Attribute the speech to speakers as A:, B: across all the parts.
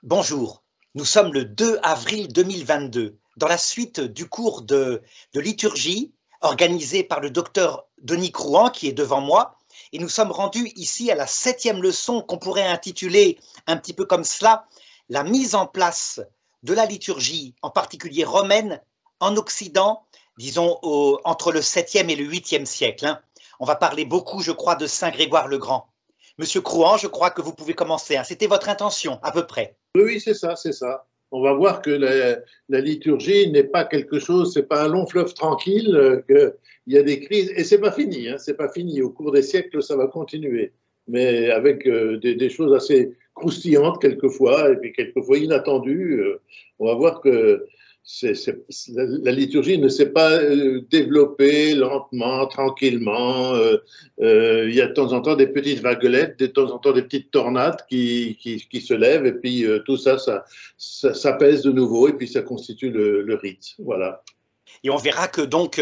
A: Bonjour, nous sommes le 2 avril 2022, dans la suite du cours de liturgie organisé par le docteur Denis Crouan qui est devant moi, et nous sommes rendus ici à la 7e leçon qu'on pourrait intituler un petit peu comme cela, la mise en place de la liturgie, en particulier romaine, en Occident, disons entre le 7e et le 8e siècle. On va parler beaucoup, je crois, de Saint Grégoire le Grand. Monsieur Crouan, je crois que vous pouvez commencer. C'était votre intention, à peu près.
B: Oui, c'est ça, c'est ça. On va voir que la liturgie n'est pas quelque chose, c'est pas un long fleuve tranquille, qu'il y a des crises, et c'est pas fini, c'est pas fini. Au cours des siècles, ça va continuer, mais avec des choses assez croustillantes quelquefois, et puis quelquefois inattendues. On va voir que la liturgie ne s'est pas développée lentement, tranquillement. Il y a de temps en temps des petites vaguelettes, de temps en temps des petites tornades qui se lèvent, et puis tout ça, ça pèse de nouveau, et puis ça constitue le rite. Voilà.
A: Et on verra que donc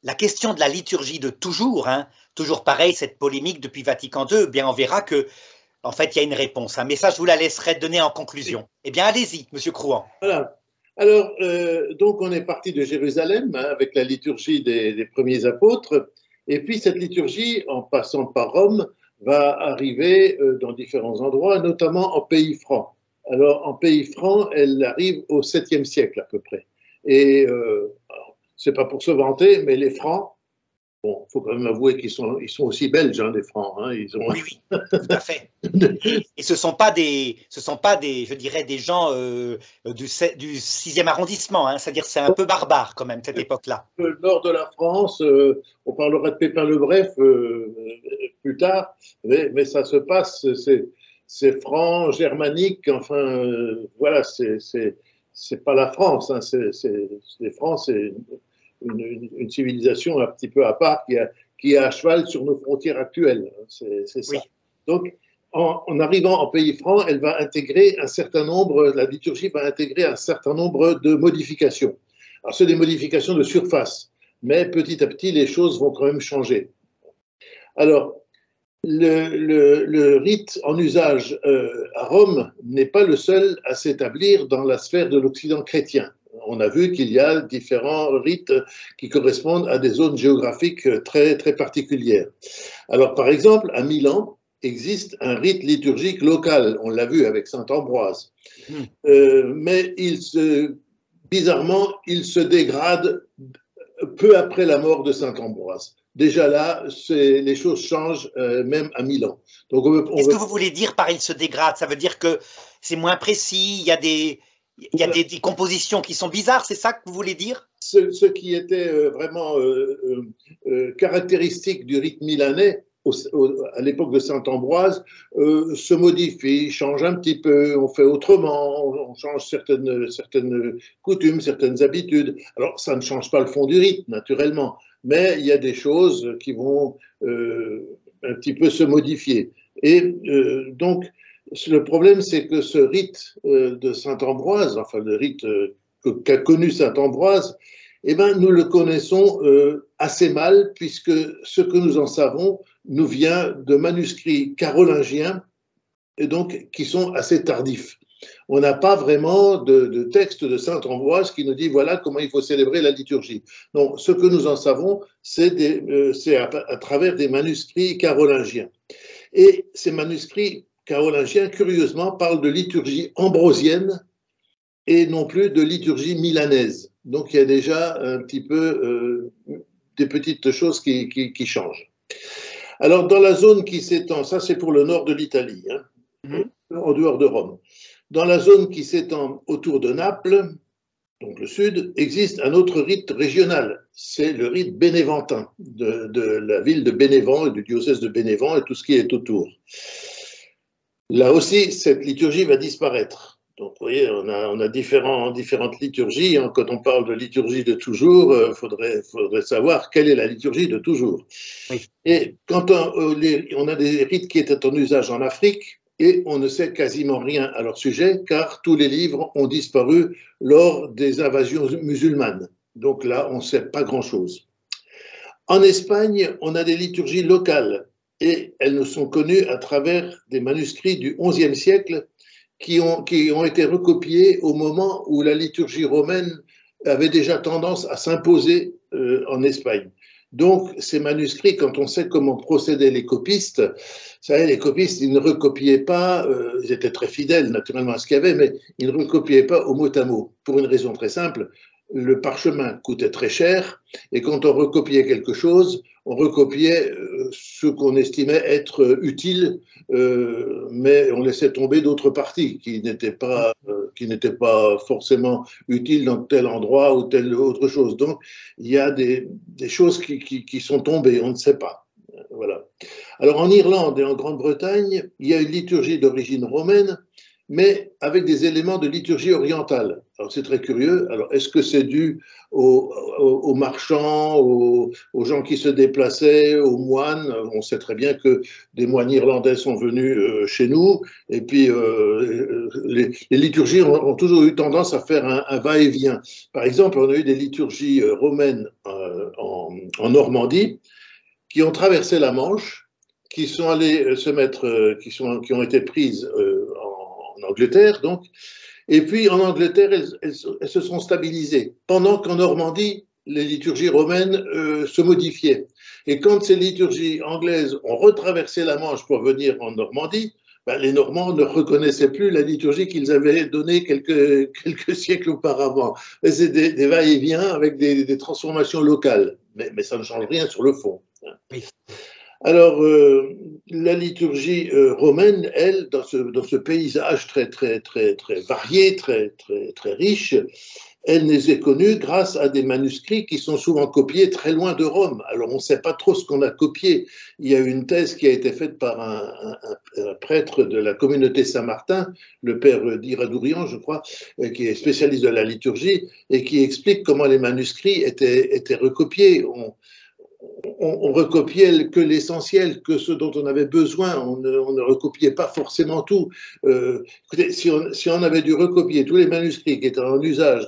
A: la question de la liturgie de toujours, toujours pareil, cette polémique depuis Vatican II, eh bien on verra que en fait il y a une réponse. Mais ça, je vous la laisserai donner en conclusion. Eh bien, allez-y, Monsieur Crouan.
B: Voilà. Alors, donc on est parti de Jérusalem avec la liturgie des premiers apôtres, et puis cette liturgie, en passant par Rome, va arriver dans différents endroits, notamment en pays franc. Alors, en pays franc, elle arrive au 7e siècle à peu près. Et c'est pas pour se vanter, mais les Francs, bon, il faut quand même avouer qu'ils sont aussi belges, les Francs. Ils ont...
A: Oui, oui, tout à fait. Et ce sont pas des, je dirais, des gens du 6e arrondissement. C'est-à-dire, c'est un peu barbare quand même cette époque-là.
B: Le nord de la France, on parlera de Pépin le Bref plus tard, mais ça se passe, c'est franc, germanique, enfin, voilà, c'est pas la France. Les Francs, c'est une civilisation un petit peu à part qui est à cheval sur nos frontières actuelles. C'est ça. Oui. Donc, en arrivant en pays franc, elle va intégrer un certain nombre, la liturgie va intégrer un certain nombre de modifications. Alors, c'est des modifications de surface, mais petit à petit, les choses vont quand même changer. Alors, le rite en usage à Rome n'est pas le seul à s'établir dans la sphère de l'Occident chrétien. On a vu qu'il y a différents rites qui correspondent à des zones géographiques très, très particulières. Alors, par exemple, à Milan, existe un rite liturgique local, on l'a vu avec saint Ambroise, mais bizarrement, il se dégrade peu après la mort de saint Ambroise. Déjà là, les choses changent même à Milan.
A: Qu'est-ce que vous voulez dire par il se dégrade? Ça veut dire que c'est moins précis, il y a des compositions qui sont bizarres, c'est ça que vous voulez dire?
B: Ce qui était vraiment caractéristique du rite milanais à l'époque de saint Ambroise se modifie, change un petit peu, on fait autrement, on change certaines coutumes, certaines habitudes. Alors, ça ne change pas le fond du rite, naturellement, mais il y a des choses qui vont un petit peu se modifier. Et donc, le problème, c'est que ce rite de saint Ambroise, enfin le rite qu'a connu saint Ambroise, eh ben, nous le connaissons assez mal, puisque ce que nous en savons nous vient de manuscrits carolingiens, et donc qui sont assez tardifs. On n'a pas vraiment de texte de saint Ambroise qui nous dit voilà comment il faut célébrer la liturgie. Non, ce que nous en savons, c'est à travers des manuscrits carolingiens. Et ces manuscrits carolingiens, curieusement, parlent de liturgie ambrosienne et non plus de liturgie milanaise. Donc il y a déjà un petit peu des petites choses qui changent. Alors dans la zone qui s'étend, ça c'est pour le nord de l'Italie, en dehors de Rome. Dans la zone qui s'étend autour de Naples, donc le sud, existe un autre rite régional. C'est le rite bénéventin de la ville de Bénévent et du diocèse de Bénévent et tout ce qui est autour. Là aussi, cette liturgie va disparaître. Donc, vous voyez, on a différentes liturgies. Quand on parle de liturgie de toujours, il faudrait savoir quelle est la liturgie de toujours. Oui. Et quand on a des rites qui étaient en usage en Afrique, et on ne sait quasiment rien à leur sujet, car tous les livres ont disparu lors des invasions musulmanes. Donc là, on ne sait pas grand-chose. En Espagne, on a des liturgies locales, et elles ne sont connues à travers des manuscrits du XIe siècle qui ont été recopiés au moment où la liturgie romaine avait déjà tendance à s'imposer en Espagne. Donc, ces manuscrits, quand on sait comment procédaient les copistes, vous savez, les copistes, ils ne recopiaient pas, ils étaient très fidèles naturellement à ce qu'il y avait, mais ils ne recopiaient pas au mot à mot, pour une raison très simple. Le parchemin coûtait très cher, et quand on recopiait quelque chose, on recopiait ce qu'on estimait être utile, mais on laissait tomber d'autres parties qui n'étaient pas forcément utiles dans tel endroit ou telle autre chose. Donc, il y a des choses qui sont tombées, on ne sait pas. Voilà. Alors, en Irlande et en Grande-Bretagne, il y a une liturgie d'origine romaine, mais avec des éléments de liturgie orientale. Alors c'est très curieux. Alors est-ce que c'est dû aux marchands, aux gens qui se déplaçaient, aux moines? On sait très bien que des moines irlandais sont venus chez nous, et puis les liturgies ont toujours eu tendance à faire un va-et-vient. Par exemple, on a eu des liturgies romaines en Normandie qui ont traversé la Manche, qui sont allées se mettre, qui ont été prises en Angleterre, donc, et puis en Angleterre, elles se sont stabilisées, pendant qu'en Normandie, les liturgies romaines se modifiaient. Et quand ces liturgies anglaises ont retraversé la Manche pour venir en Normandie, ben, les Normands ne reconnaissaient plus la liturgie qu'ils avaient donnée quelques siècles auparavant. C'est des va-et-vient avec des transformations locales, mais ça ne change rien sur le fond.
A: Oui.
B: Alors, la liturgie romaine, elle, dans ce paysage très varié, très riche, elle les est connue grâce à des manuscrits qui sont souvent copiés très loin de Rome. Alors, on ne sait pas trop ce qu'on a copié. Il y a une thèse qui a été faite par un prêtre de la communauté Saint-Martin, le père d'Iradourian, je crois, qui est spécialiste de la liturgie, et qui explique comment les manuscrits étaient recopiés. On recopiait que l'essentiel, que ce dont on avait besoin. On ne recopiait pas forcément tout. Écoutez, si on avait dû recopier tous les manuscrits qui étaient en usage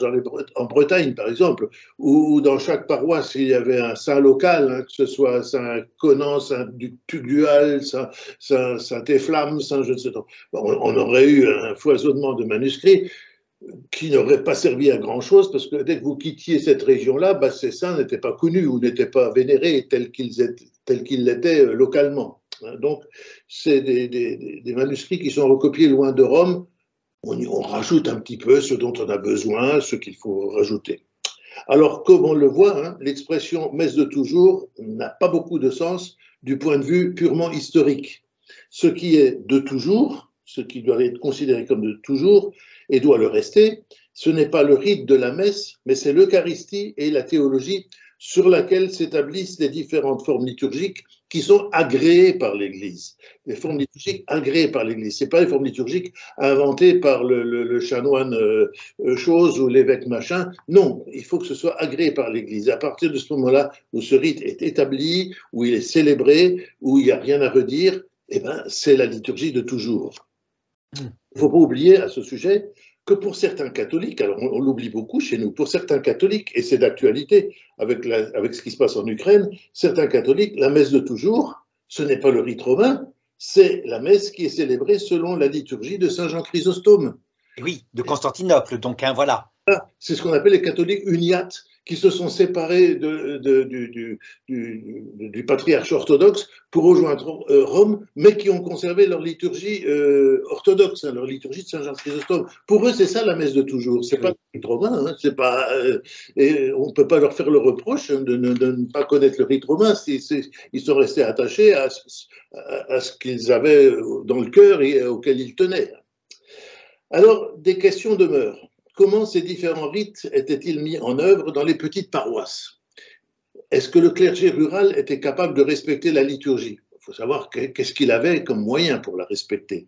B: en Bretagne, par exemple, ou dans chaque paroisse, il y avait un saint local, hein, que ce soit Saint Conan, Saint Tugdual, Saint Efflamme, Saint je ne sais pas, on aurait eu un foisonnement de manuscrits qui n'aurait pas servi à grand-chose, parce que dès que vous quittiez cette région-là, bah, ces saints n'étaient pas connus ou n'étaient pas vénérés tels qu'ils l'étaient localement. Donc, c'est des manuscrits qui sont recopiés loin de Rome. On rajoute un petit peu ce dont on a besoin, ce qu'il faut rajouter. Alors, comme on le voit, hein, l'expression « messe de toujours » n'a pas beaucoup de sens du point de vue purement historique. Ce qui est de toujours, ce qui doit être considéré comme de toujours, et doit le rester, ce n'est pas le rite de la messe, mais c'est l'Eucharistie et la théologie sur laquelle s'établissent les différentes formes liturgiques qui sont agréées par l'Église. Les formes liturgiques agréées par l'Église. Ce n'est pas les formes liturgiques inventées par le chanoine chose ou l'évêque machin. Non, il faut que ce soit agréé par l'Église. À partir de ce moment-là où ce rite est établi, où il est célébré, où il n'y a rien à redire, eh ben, c'est la liturgie de toujours. Il ne faut pas oublier à ce sujet que pour certains catholiques, alors on l'oublie beaucoup chez nous, pour certains catholiques, et c'est d'actualité avec ce qui se passe en Ukraine, certains catholiques, la messe de toujours, ce n'est pas le rite romain, c'est la messe qui est célébrée selon la liturgie de Saint Jean Chrysostome.
A: Oui, de Constantinople, donc, hein, voilà.
B: C'est ce qu'on appelle les catholiques uniates, qui se sont séparés du patriarche orthodoxe pour rejoindre Rome, mais qui ont conservé leur liturgie orthodoxe, hein, leur liturgie de Saint Jean Chrysostome. Pour eux, c'est ça la messe de toujours. C'est pas le rite romain, hein, c'est pas, et on ne peut pas leur faire le reproche de ne pas connaître le rite romain. Ils sont restés attachés à ce qu'ils avaient dans le cœur et auquel ils tenaient. Alors, des questions demeurent. Comment ces différents rites étaient-ils mis en œuvre dans les petites paroisses? Est-ce que le clergé rural était capable de respecter la liturgie? Il faut savoir qu'est-ce qu'il avait comme moyen pour la respecter.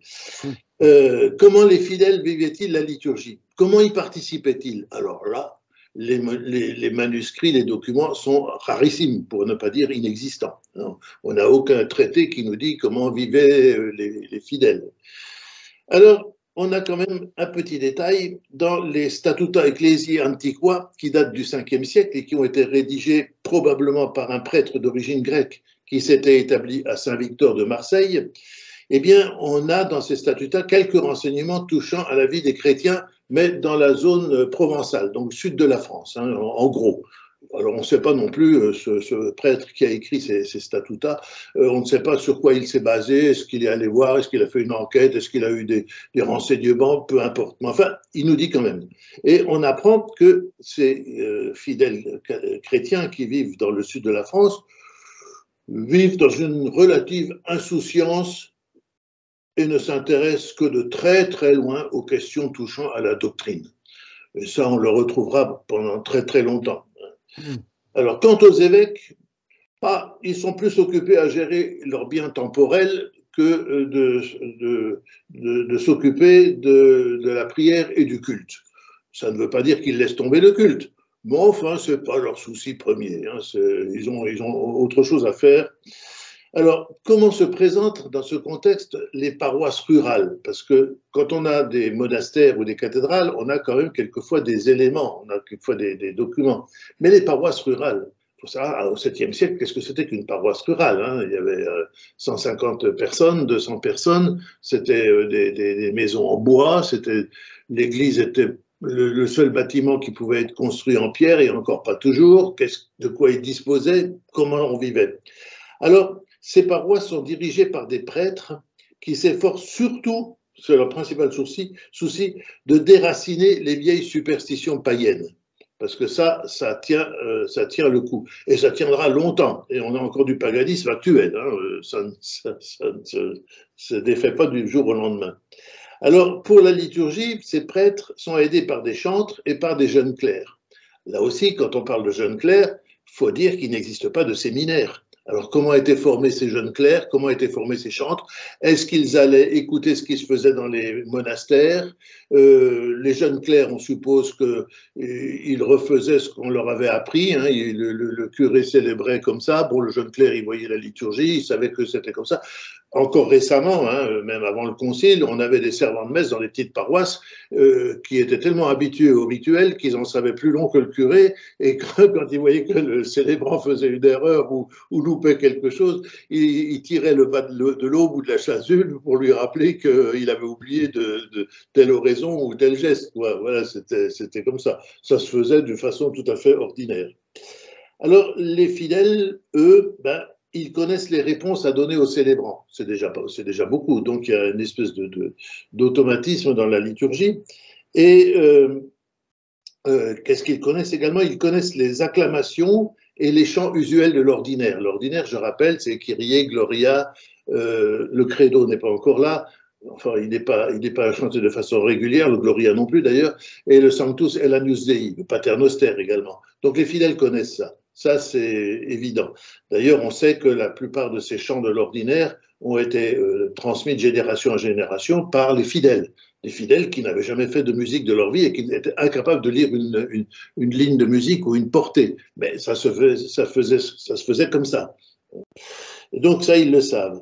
B: Comment les fidèles vivaient-ils la liturgie? Comment y participaient-ils? Alors là, les manuscrits, les documents sont rarissimes, pour ne pas dire inexistants. On n'a aucun traité qui nous dit comment vivaient les fidèles. Alors, on a quand même un petit détail dans les Statuta Ecclesiae Antiqua qui datent du 5e siècle et qui ont été rédigés probablement par un prêtre d'origine grecque qui s'était établi à Saint-Victor de Marseille. eh bien, on a dans ces statuts-là quelques renseignements touchant à la vie des chrétiens, mais dans la zone provençale, donc sud de la France, hein, en gros. Alors, on ne sait pas non plus, ce prêtre qui a écrit ces statuts-là, on ne sait pas sur quoi il s'est basé, est-ce qu'il est allé voir, est-ce qu'il a fait une enquête, est-ce qu'il a eu des renseignements, peu importe. Mais enfin, il nous dit quand même. Et on apprend que ces fidèles chrétiens qui vivent dans le sud de la France vivent dans une relative insouciance et ne s'intéressent que de très très loin aux questions touchant à la doctrine. Et ça, on le retrouvera pendant très très longtemps. Alors, quant aux évêques, ils sont plus occupés à gérer leurs biens temporels que de s'occuper de la prière et du culte. Ça ne veut pas dire qu'ils laissent tomber le culte, mais enfin, ce n'est pas leur souci premier. Hein, ils ont autre chose à faire. Alors, comment se présentent dans ce contexte les paroisses rurales? Parce que quand on a des monastères ou des cathédrales, on a quand même quelquefois des éléments, on a quelquefois des documents. Mais les paroisses rurales, il faut savoir, au 7e siècle, qu'est-ce que c'était qu'une paroisse rurale, hein? Il y avait 150 personnes, 200 personnes, c'était des maisons en bois, l'église était le seul bâtiment qui pouvait être construit en pierre, et encore pas toujours. De quoi il disposait? Comment on vivait? Alors, ces paroisses sont dirigées par des prêtres qui s'efforcent surtout, c'est leur principal souci, de déraciner les vieilles superstitions païennes. Parce que ça tient le coup. Et ça tiendra longtemps. Et on a encore du paganisme actuel. Hein. Ça ne se défait pas du jour au lendemain. Alors, pour la liturgie, ces prêtres sont aidés par des chantres et par des jeunes clercs. Là aussi, quand on parle de jeunes clercs, il faut dire qu'il n'existe pas de séminaire. Alors, comment étaient formés ces jeunes clercs? Comment étaient formés ces chantres? Est-ce qu'ils allaient écouter ce qui se faisait dans les monastères? Les jeunes clercs, on suppose qu'ils refaisaient ce qu'on leur avait appris. Hein. Le curé célébrait comme ça. Bon, le jeune clerc, il voyait la liturgie, il savait que c'était comme ça. Encore récemment, hein, même avant le concile, on avait des servants de messe dans les petites paroisses qui étaient tellement habitués au rituel qu'ils en savaient plus long que le curé, et quand ils voyaient que le célébrant faisait une erreur ou loupait quelque chose, il tirait le bas de l'aube ou de la chasuble pour lui rappeler qu'il avait oublié de telle oraison ou tel geste. Voilà, c'était comme ça. Ça se faisait d'une façon tout à fait ordinaire. Alors, les fidèles, eux, ils connaissent les réponses à donner aux célébrants. C'est déjà beaucoup. Donc, il y a une espèce d'automatisme dans la liturgie. Et qu'est-ce qu'ils connaissent également? Ils connaissent les acclamations et les chants usuels de l'ordinaire. L'ordinaire, je rappelle, c'est Kyrie, Gloria, le credo n'est pas encore là. Enfin, il n'est pas chanté de façon régulière, le Gloria non plus d'ailleurs, et le Sanctus et l'Agnus Dei, le Paternoster également. Donc les fidèles connaissent ça. Ça, c'est évident. D'ailleurs, on sait que la plupart de ces chants de l'ordinaire ont été transmis de génération en génération par les fidèles. Les fidèles qui n'avaient jamais fait de musique de leur vie et qui étaient incapables de lire une ligne de musique ou une portée. Mais ça se faisait comme ça. Et donc ça, ils le savent.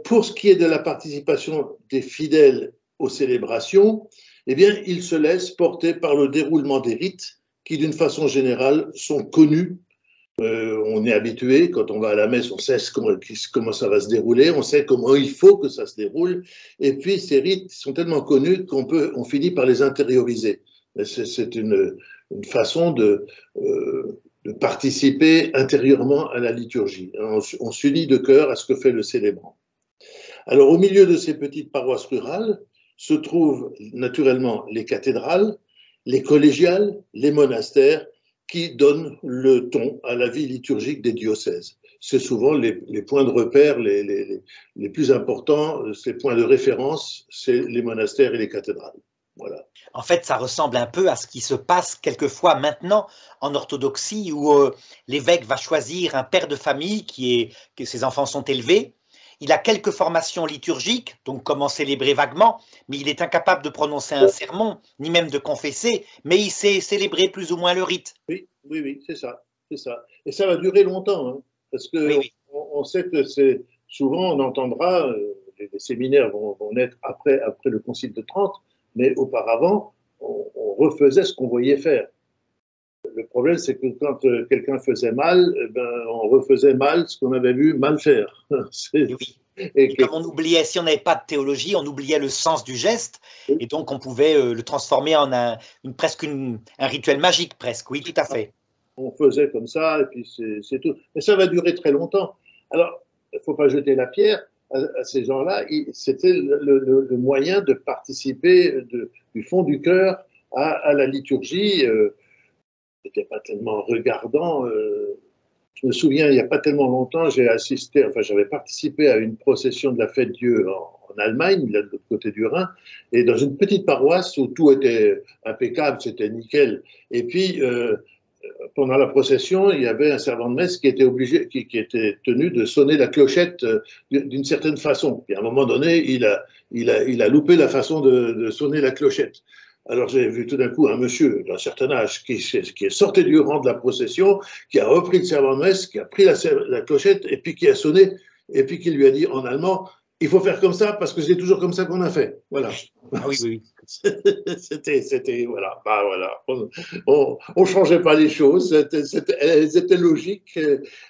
B: Pour ce qui est de la participation des fidèles aux célébrations, eh bien, ils se laissent porter par le déroulement des rites qui, d'une façon générale, sont connus. On est habitué, quand on va à la messe, on sait comment ça va se dérouler, on sait comment il faut que ça se déroule, et puis ces rites sont tellement connus qu'on finit par les intérioriser. C'est une façon de participer intérieurement à la liturgie. On s'unit de cœur à ce que fait le célébrant. Alors, au milieu de ces petites paroisses rurales se trouvent naturellement les cathédrales, les collégiales, les monastères, qui donnent le ton à la vie liturgique des diocèses. C'est souvent les points de repère les plus importants, ces points de référence, c'est les monastères et les cathédrales. Voilà.
A: En fait, ça ressemble un peu à ce qui se passe quelquefois maintenant en orthodoxie, où l'évêque va choisir un père de famille que ses enfants sont élevés. Il a quelques formations liturgiques, donc comment célébrer vaguement, mais il est incapable de prononcer un sermon, ni même de confesser, mais il sait célébrer plus ou moins le rite.
B: Oui, c'est ça. Et ça va durer longtemps, hein, parce que on sait que souvent on entendra, les séminaires vont naître après le Concile de Trente, mais auparavant, on refaisait ce qu'on voyait faire. Le problème, c'est que quand quelqu'un faisait mal, on refaisait mal ce qu'on avait vu mal faire.
A: Et comme on oubliait, si on n'avait pas de théologie, on oubliait le sens du geste, et donc on pouvait le transformer en presque un rituel magique, presque. Oui, tout à fait.
B: On faisait comme ça, et puis c'est tout. Mais ça va durer très longtemps. Alors, il ne faut pas jeter la pierre à ces gens-là. C'était le moyen de participer du fond du cœur à la liturgie. C'était pas tellement regardant. Je me souviens, il n'y a pas tellement longtemps, j'avais participé à une procession de la Fête Dieu en Allemagne, là de l'autre côté du Rhin, et dans une petite paroisse où tout était impeccable, c'était nickel. Et puis, pendant la procession, il y avait un servant de messe qui était tenu de sonner la clochette d'une certaine façon. Et à un moment donné, il a loupé la façon de sonner la clochette. Alors j'ai vu tout d'un coup un monsieur d'un certain âge qui est sorti du rang de la procession, qui a repris le servant de messe, qui a pris la clochette et puis qui a sonné, et puis qui lui a dit en allemand: il faut faire comme ça parce que c'est toujours comme ça qu'on a fait. Voilà.
A: Ah oui, oui.
B: C'était, voilà, bah voilà. On changeait pas les choses. Elles étaient logiques.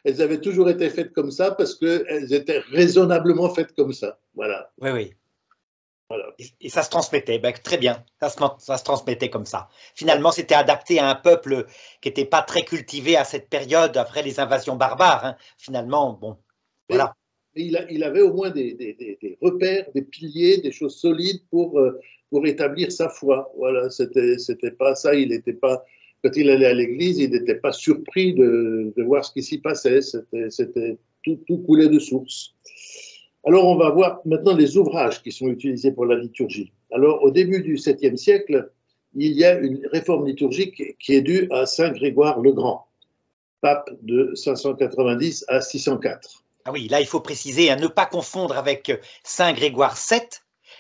B: Elles avaient toujours été faites comme ça parce qu'elles étaient raisonnablement faites comme ça. Voilà.
A: Oui, oui.
B: Voilà.
A: Et ça se transmettait, ben, très bien, ça se transmettait comme ça. Finalement, c'était adapté à un peuple qui n'était pas très cultivé à cette période, après les invasions barbares. Hein. Finalement, bon, voilà.
B: Mais il avait au moins des repères, des piliers, des choses solides pour établir sa foi. Voilà, c'était pas ça, il n'était pas, quand il allait à l'église, il n'était pas surpris de voir ce qui s'y passait, tout coulait de source. Alors, on va voir maintenant les ouvrages qui sont utilisés pour la liturgie. Alors, au début du 7e siècle, il y a une réforme liturgique qui est due à Saint Grégoire le Grand, pape de 590 à 604.
A: Ah oui, là, il faut préciser, à ne pas confondre avec Saint Grégoire VII.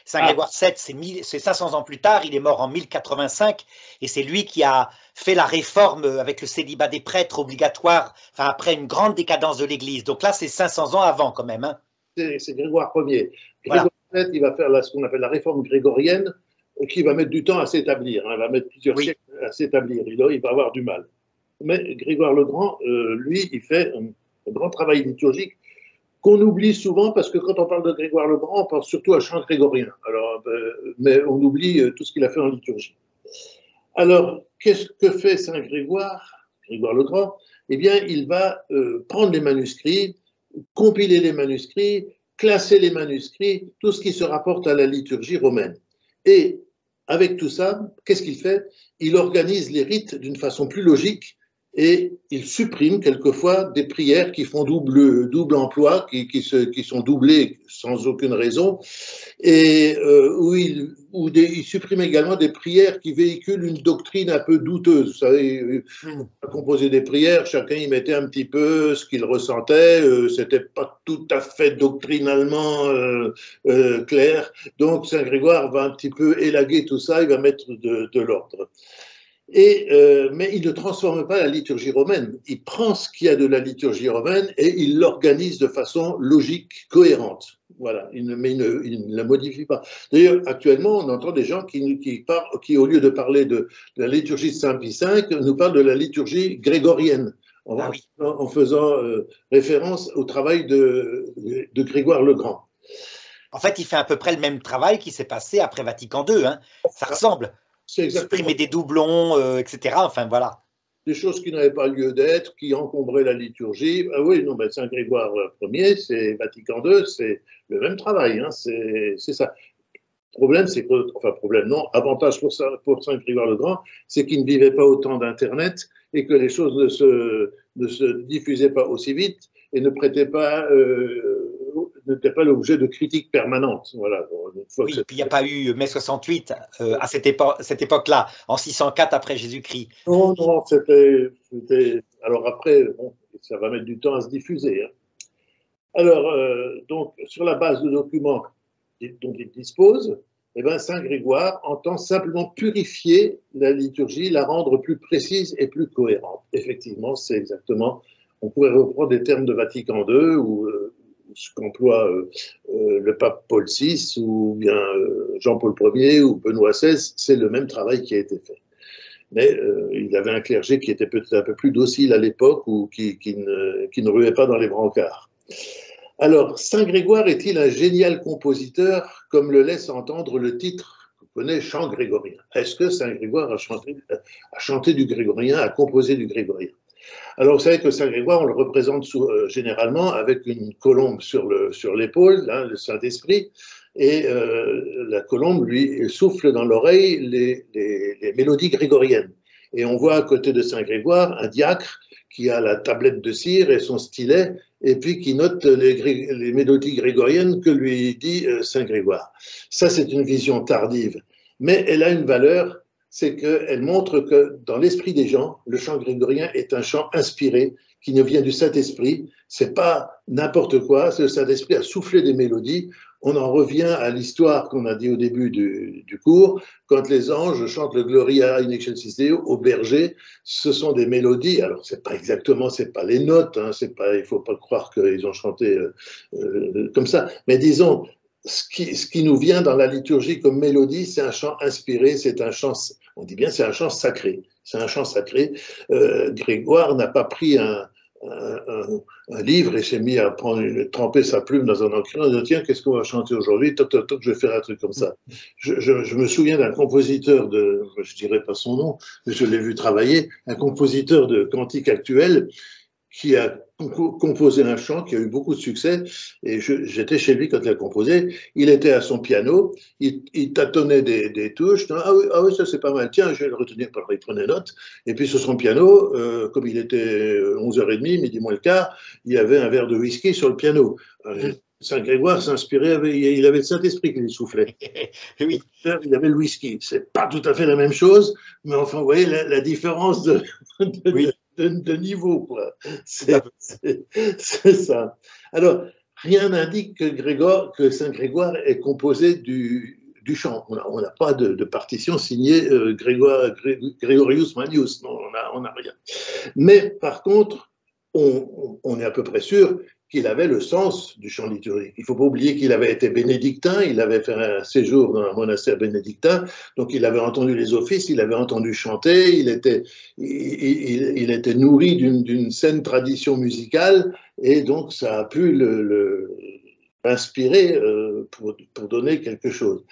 A: Saint Grégoire VII, c'est 500 ans plus tard, il est mort en 1085, et c'est lui qui a fait la réforme avec le célibat des prêtres obligatoire, enfin, après une grande décadence de l'Église. Donc là, c'est 500 ans avant quand même. Hein.
B: C'est Grégoire Ier. Grégoire VII, il va faire ce qu'on appelle la réforme grégorienne, qui va mettre du temps à s'établir. Hein, il va mettre plusieurs siècles à s'établir. Il va avoir du mal. Mais Grégoire le Grand, lui, il fait un grand travail liturgique qu'on oublie souvent parce que quand on parle de Grégoire le Grand, on pense surtout à chant grégorien. Alors, mais on oublie tout ce qu'il a fait en liturgie. Alors, qu'est-ce que fait Saint Grégoire, Grégoire le Grand? Eh bien, il va prendre les manuscrits, compiler les manuscrits, classer les manuscrits, tout ce qui se rapporte à la liturgie romaine. Et avec tout ça, qu'est-ce qu'il fait? Il organise les rites d'une façon plus logique et il supprime quelquefois des prières qui font double emploi, qui sont doublées sans aucune raison, et il supprime également des prières qui véhiculent une doctrine un peu douteuse. Vous savez, à composer des prières, chacun y mettait un petit peu ce qu'il ressentait, c'était pas tout à fait doctrinalement clair, donc Saint Grégoire va un petit peu élaguer tout ça, il va mettre de l'ordre. Mais il ne transforme pas la liturgie romaine. Il prend ce qu'il y a de la liturgie romaine et il l'organise de façon logique, cohérente. Voilà, mais il ne la modifie pas. D'ailleurs, actuellement, on entend des gens qui au lieu de parler de la liturgie de Saint Pie V, nous parlent de la liturgie grégorienne, en faisant référence au travail de Grégoire le Grand.
A: En fait, il fait à peu près le même travail qui s'est passé après Vatican II. Hein. Ça ressemble. Supprimer des doublons, etc. Enfin, voilà.
B: Des choses qui n'avaient pas lieu d'être, qui encombraient la liturgie. Ah oui, non, mais Saint Grégoire Ier, c'est Vatican II, c'est le même travail, hein, c'est ça. Problème, c'est que, enfin, problème, non, avantage pour Saint Grégoire le Grand, c'est qu'il ne vivait pas au temps d'Internet et que les choses ne se diffusaient pas aussi vite et ne prêtaient pas. N'était pas l'objet de critiques permanentes. Voilà.
A: Oui, puis il n'y a pas eu mai 68 à cette époque-là, en 604 après Jésus-Christ.
B: Non, non, c'était. Alors après, bon, ça va mettre du temps à se diffuser. Hein. Alors, donc, sur la base de documents dont il dispose, eh ben, Saint Grégoire entend simplement purifier la liturgie, la rendre plus précise et plus cohérente. Effectivement, c'est exactement. On pourrait reprendre des termes de Vatican II ou ce qu'emploie le pape Paul VI ou bien Jean-Paul Ier ou Benoît XVI, c'est le même travail qui a été fait. Mais il avait un clergé qui était peut-être un peu plus docile à l'époque ou qui ne ruait pas dans les brancards. Alors, Saint Grégoire est-il un génial compositeur, comme le laisse entendre le titre qu'on connaît, chant grégorien? Est-ce que Saint Grégoire a chanté du grégorien, a composé du grégorien? Alors, vous savez que Saint Grégoire, on le représente généralement avec une colombe sur l'épaule, hein, le Saint-Esprit, et la colombe lui souffle dans l'oreille les mélodies grégoriennes. Et on voit à côté de Saint Grégoire un diacre qui a la tablette de cire et son stylet, et puis qui note les mélodies grégoriennes que lui dit Saint Grégoire. Ça, c'est une vision tardive, mais elle a une valeur, c'est qu'elle montre que dans l'esprit des gens, le chant grégorien est un chant inspiré qui ne vient du Saint-Esprit. C'est pas n'importe quoi, c'est le Saint-Esprit a soufflé des mélodies. On en revient à l'histoire qu'on a dit au début du cours, quand les anges chantent le Gloria in excelsis Deo au berger, ce sont des mélodies. Alors c'est pas exactement, c'est pas les notes, hein, c'est pas, il faut pas croire qu'ils ont chanté comme ça, mais disons ce qui nous vient dans la liturgie comme mélodie, c'est un chant inspiré, c'est un chant, on dit bien, c'est un chant sacré. C'est un chant sacré. Grégoire n'a pas pris un livre et s'est mis à tremper sa plume dans un encre en disant tiens, qu'est-ce qu'on va chanter aujourd'hui? Toc, toc, toc, je vais faire un truc comme ça. Je me souviens d'un compositeur je dirais pas son nom, mais je l'ai vu travailler, un compositeur de cantique actuel qui a composé un chant qui a eu beaucoup de succès, et j'étais chez lui quand il a composé, il était à son piano, il tâtonnait des touches, ah oui, ça c'est pas mal, tiens, je vais le retenir, il prenait note, et puis sur son piano, comme il était 11h30, midi moins le quart, il y avait un verre de whisky sur le piano. Saint Grégoire s'inspirait, il avait le Saint-Esprit qui lui soufflait. Oui. Il y avait le whisky. C'est pas tout à fait la même chose, mais enfin, vous voyez la différence de niveau, quoi. C'est ça. Alors, rien n'indique que Saint Grégoire ait composé du chant. On n'a pas de partition signée Gregorius Manius. Non, on n'a rien. Mais par contre, on est à peu près sûr qu'il avait le sens du chant liturgique. Il ne faut pas oublier qu'il avait été bénédictin, il avait fait un séjour dans un monastère bénédictin, donc il avait entendu les offices, il avait entendu chanter, il était nourri d'une saine tradition musicale, et donc ça a pu l'inspirer pour donner quelque chose.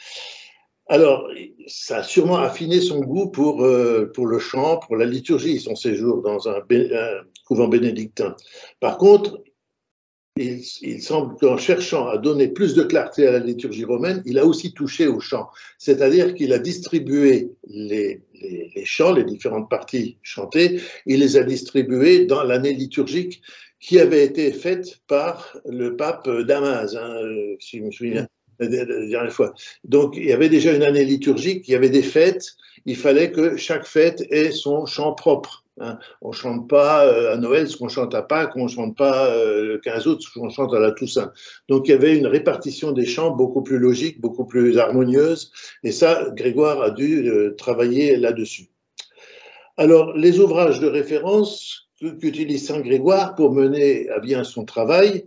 B: Alors, ça a sûrement affiné son goût pour le chant, pour la liturgie, son séjour dans un couvent bénédictin. Par contre, il semble qu'en cherchant à donner plus de clarté à la liturgie romaine, il a aussi touché au chant. C'est-à-dire qu'il a distribué les chants, les différentes parties chantées, il les a distribuées dans l'année liturgique qui avait été faite par le pape Damas, si je me souviens. La dernière fois. Donc, il y avait déjà une année liturgique, il y avait des fêtes, il fallait que chaque fête ait son chant propre. Hein. On ne chante pas à Noël ce qu'on chante à Pâques, on ne chante pas le 15 août ce qu'on chante à la Toussaint. Donc, il y avait une répartition des chants beaucoup plus logique, beaucoup plus harmonieuse, et ça, Grégoire a dû travailler là-dessus. Alors, les ouvrages de référence qu'utilise Saint Grégoire pour mener à bien son travail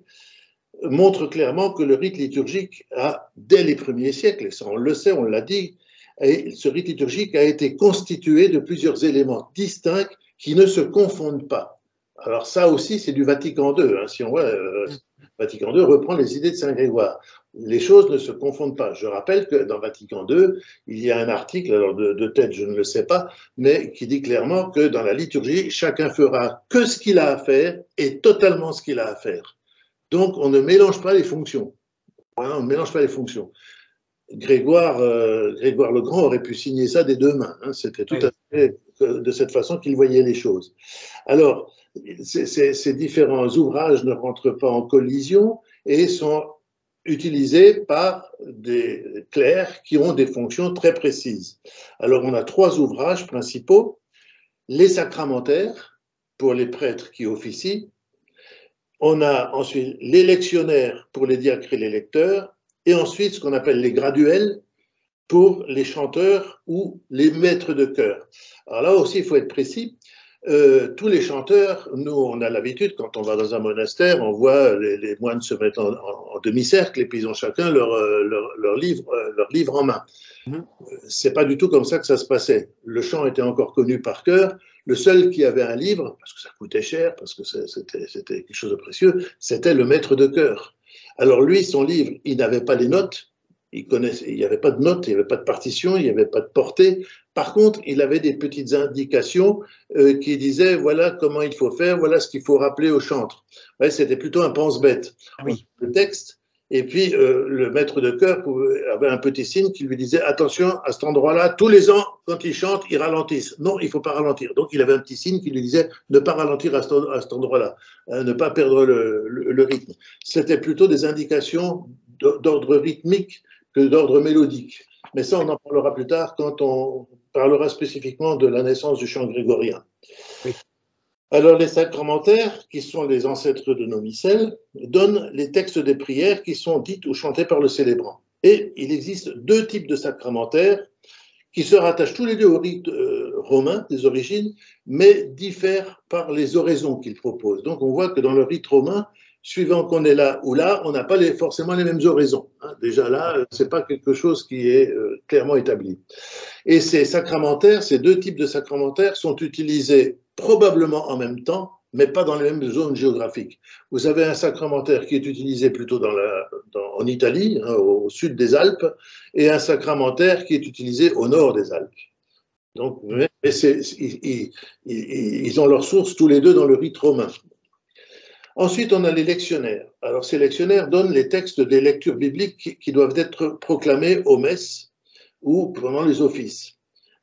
B: montre clairement que le rite liturgique a, dès les premiers siècles, et ça on le sait, on l'a dit, et ce rite liturgique a été constitué de plusieurs éléments distincts qui ne se confondent pas. Alors ça aussi, c'est du Vatican II. Hein, si on voit, Vatican II reprend les idées de Saint Grégoire. Les choses ne se confondent pas. Je rappelle que dans Vatican II, il y a un article, alors de tête, je ne le sais pas, mais qui dit clairement que dans la liturgie, chacun fera que ce qu'il a à faire et totalement ce qu'il a à faire. Donc, on ne mélange pas les fonctions. On ne mélange pas les fonctions. Grégoire le Grand aurait pu signer ça des deux mains. Hein. C'était tout à fait de cette façon qu'il voyait les choses. Alors, ces différents ouvrages ne rentrent pas en collision et sont utilisés par des clercs qui ont des fonctions très précises. Alors, on a trois ouvrages principaux. Les sacramentaires, pour les prêtres qui officient. On a ensuite les lectionnaires pour les diacres et les lecteurs, et ensuite ce qu'on appelle les graduels pour les chanteurs ou les maîtres de chœur. Alors là aussi, il faut être précis. Tous les chanteurs, nous, on a l'habitude, quand on va dans un monastère, on voit les moines se mettre en demi-cercle et puis ils ont chacun leur livre en main. C'est pas du tout comme ça que ça se passait. Le chant était encore connu par cœur. Le seul qui avait un livre, parce que ça coûtait cher, parce que c'était quelque chose de précieux, c'était le maître de chœur. Alors lui, son livre, il n'avait pas les notes, il n'y avait pas de notes, il n'y avait pas de partition, il n'y avait pas de portée. Par contre, il avait des petites indications qui disaient voilà comment il faut faire, voilà ce qu'il faut rappeler au chantre. Ouais, c'était plutôt un pense-bête.
A: Oui.
B: Le texte, et puis le maître de chœur avait un petit signe qui lui disait attention, à cet endroit-là, tous les ans, quand il chante, il ralentisse. Non, il ne faut pas ralentir. Donc il avait un petit signe qui lui disait ne pas ralentir à cet endroit-là, ne pas perdre le rythme. C'était plutôt des indications d'ordre rythmique que d'ordre mélodique. Mais ça, on en parlera plus tard quand on parlera spécifiquement de la naissance du chant grégorien.
A: Oui.
B: Alors, les sacramentaires, qui sont les ancêtres de nos missels, donnent les textes des prières qui sont dites ou chantées par le célébrant. Et il existe deux types de sacramentaires qui se rattachent tous les deux au rite romain des origines, mais diffèrent par les oraisons qu'ils proposent. Donc, on voit que dans le rite romain, suivant qu'on est là ou là, on n'a pas forcément les mêmes oraisons. Hein. Déjà là, ce n'est pas quelque chose qui est clairement établi. Et ces sacramentaires, ces deux types de sacramentaires sont utilisés probablement en même temps, mais pas dans les mêmes zones géographiques. Vous avez un sacramentaire qui est utilisé plutôt en Italie, hein, au sud des Alpes, et un sacramentaire qui est utilisé au nord des Alpes. Donc, ils ont leur source tous les deux dans le rite romain. Ensuite, on a les lectionnaires. Alors, ces lectionnaires donnent les textes des lectures bibliques qui doivent être proclamés aux messes ou pendant les offices.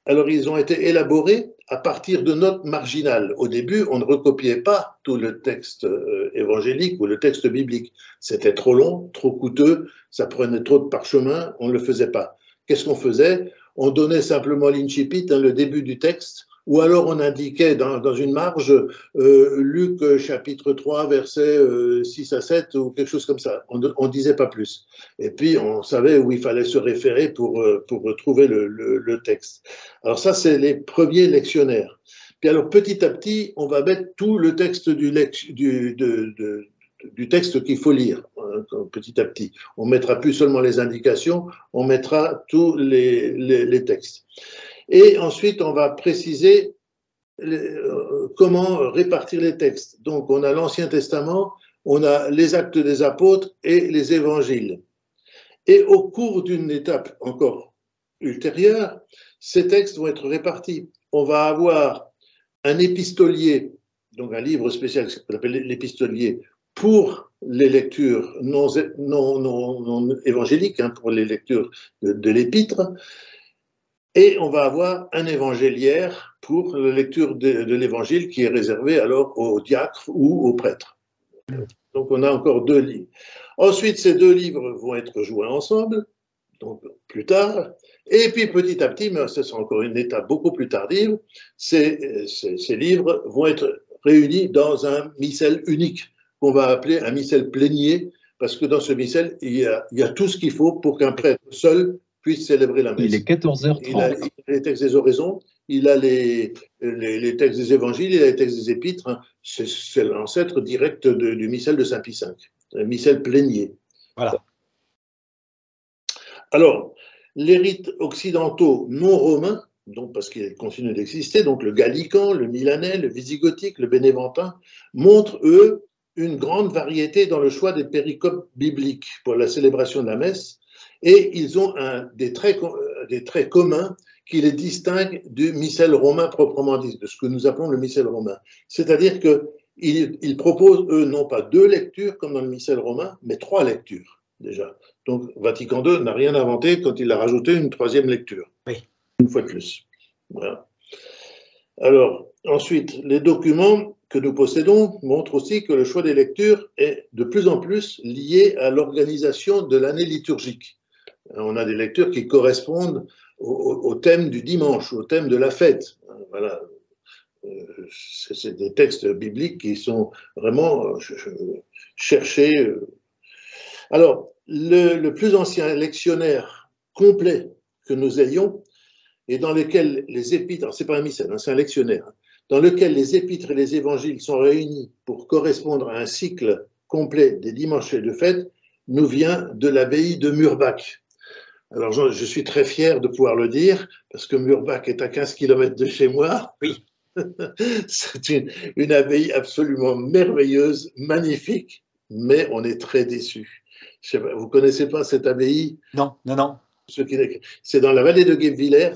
B: Alors, ils ont été élaborés à partir de notes marginales. Au début, on ne recopiait pas tout le texte évangélique ou le texte biblique. C'était trop long, trop coûteux, ça prenait trop de parchemin, on ne le faisait pas. Qu'est-ce qu'on faisait? On donnait simplement l'incipit, hein, le début du texte, ou alors on indiquait dans une marge Luc chapitre 3, versets 6 à 7 ou quelque chose comme ça. On ne disait pas plus. Et puis on savait où il fallait se référer pour trouver le texte. Alors ça, c'est les premiers lectionnaires. Puis alors petit à petit, on va mettre tout le texte du texte qu'il faut lire, hein, petit à petit. On ne mettra plus seulement les indications, on mettra tous les textes. Et ensuite, on va préciser comment répartir les textes. Donc, on a l'Ancien Testament, on a les Actes des Apôtres et les Évangiles. Et au cours d'une étape encore ultérieure, ces textes vont être répartis. On va avoir un épistolier, donc un livre spécial qu'on appelle l'épistolier, pour les lectures non évangéliques, hein, pour les lectures de l'épître. Et on va avoir un évangéliaire pour la lecture de l'évangile qui est réservé alors aux diacres ou aux prêtres. Donc on a encore deux livres. Ensuite, ces deux livres vont être joués ensemble, donc plus tard. Et puis petit à petit, mais ce sera encore une étape beaucoup plus tardive, ces livres vont être réunis dans un missel unique qu'on va appeler un missel plénier, parce que dans ce missel, il y a tout ce qu'il faut pour qu'un prêtre seul puisse célébrer la messe.
C: Il est 14h30.
B: Il a les textes des oraisons, il a les textes des évangiles, il a les textes des épîtres. Hein. C'est l'ancêtre direct du missel de Saint Pie V, un missel plénier.
A: Voilà.
B: Alors, les rites occidentaux non romains, donc parce qu'ils continuent d'exister, donc le gallican, le milanais, le visigothique, le bénéventin, montrent, eux, une grande variété dans le choix des péricopes bibliques pour la célébration de la messe, et ils ont des traits communs qui les distinguent du missel romain proprement dit, de ce que nous appelons le missel romain. C'est-à-dire qu'ils proposent, eux, non pas deux lectures comme dans le missel romain, mais trois lectures déjà. Donc Vatican II n'a rien inventé quand il a rajouté une troisième lecture.
A: Oui.
B: Une fois de plus. Voilà. Alors, ensuite, les documents que nous possédons montrent aussi que le choix des lectures est de plus en plus lié à l'organisation de l'année liturgique. On a des lectures qui correspondent au thème du dimanche, au thème de la fête. Voilà. C'est des textes bibliques qui sont vraiment cherchés. Alors, le plus ancien lectionnaire complet que nous ayons, et dans lequel les épîtres, c'est pas un missel, hein, c'est un lectionnaire, dans lequel les épîtres et les évangiles sont réunis pour correspondre à un cycle complet des dimanches et de fête, nous vient de l'abbaye de Murbach. Alors, je suis très fier de pouvoir le dire, parce que Murbach est à 15 km de chez moi.
A: Oui.
B: C'est une abbaye absolument merveilleuse, magnifique, mais on est très déçus. Je sais pas, vous ne connaissez pas cette abbaye?
A: Non, non, non.
B: C'est dans la vallée de Guebwiller,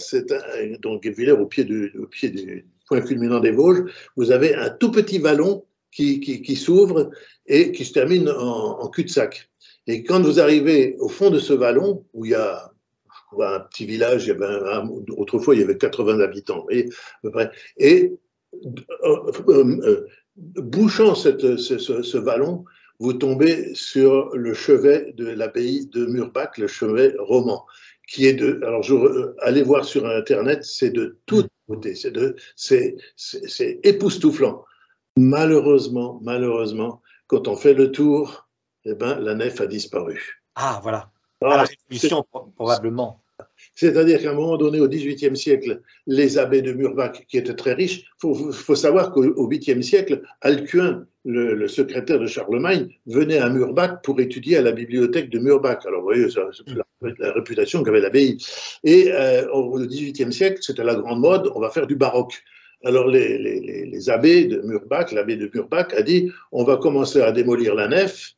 B: donc Guebwiller au pied du point culminant des Vosges. Vous avez un tout petit vallon qui s'ouvre et qui se termine en cul-de-sac. Et quand vous arrivez au fond de ce vallon, où il y a un petit village, autrefois il y avait 80 habitants, vous voyez, à peu près, et bouchant ce vallon, vous tombez sur le chevet de l'abbaye de Murbach, le chevet roman, qui est de. Alors, allez voir sur Internet, c'est de toute beauté, c'est époustouflant. Malheureusement, quand on fait le tour, eh ben, la nef a disparu.
A: Ah, voilà. À la Révolution, probablement.
B: C'est-à-dire qu'à un moment donné, au XVIIIe siècle, les abbés de Murbach, qui étaient très riches, il faut savoir qu'au 8e siècle, Alcuin, le secrétaire de Charlemagne, venait à Murbach pour étudier à la bibliothèque de Murbach. Alors, vous voyez, la réputation qu'avait l'abbaye. Et au XVIIIe siècle, c'était la grande mode, on va faire du baroque. Alors, les abbés de Murbach, l'abbé de Murbach a dit, on va commencer à démolir la nef,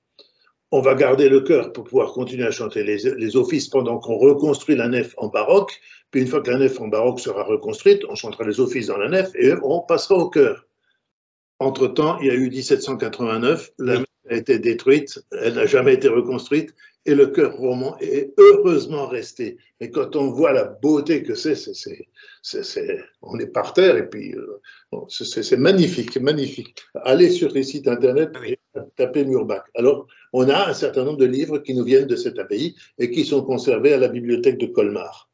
B: on va garder le chœur pour pouvoir continuer à chanter les offices pendant qu'on reconstruit la nef en baroque. Puis une fois que la nef en baroque sera reconstruite, on chantera les offices dans la nef et on passera au chœur. Entre-temps, il y a eu 1789, la nef a été détruite, elle n'a jamais été reconstruite et le chœur roman est heureusement resté. Et quand on voit la beauté que on est par terre et puis c'est magnifique, magnifique. Allez sur les sites internet et tapez Murbach. Alors, on a un certain nombre de livres qui nous viennent de cette abbaye et qui sont conservés à la bibliothèque de Colmar.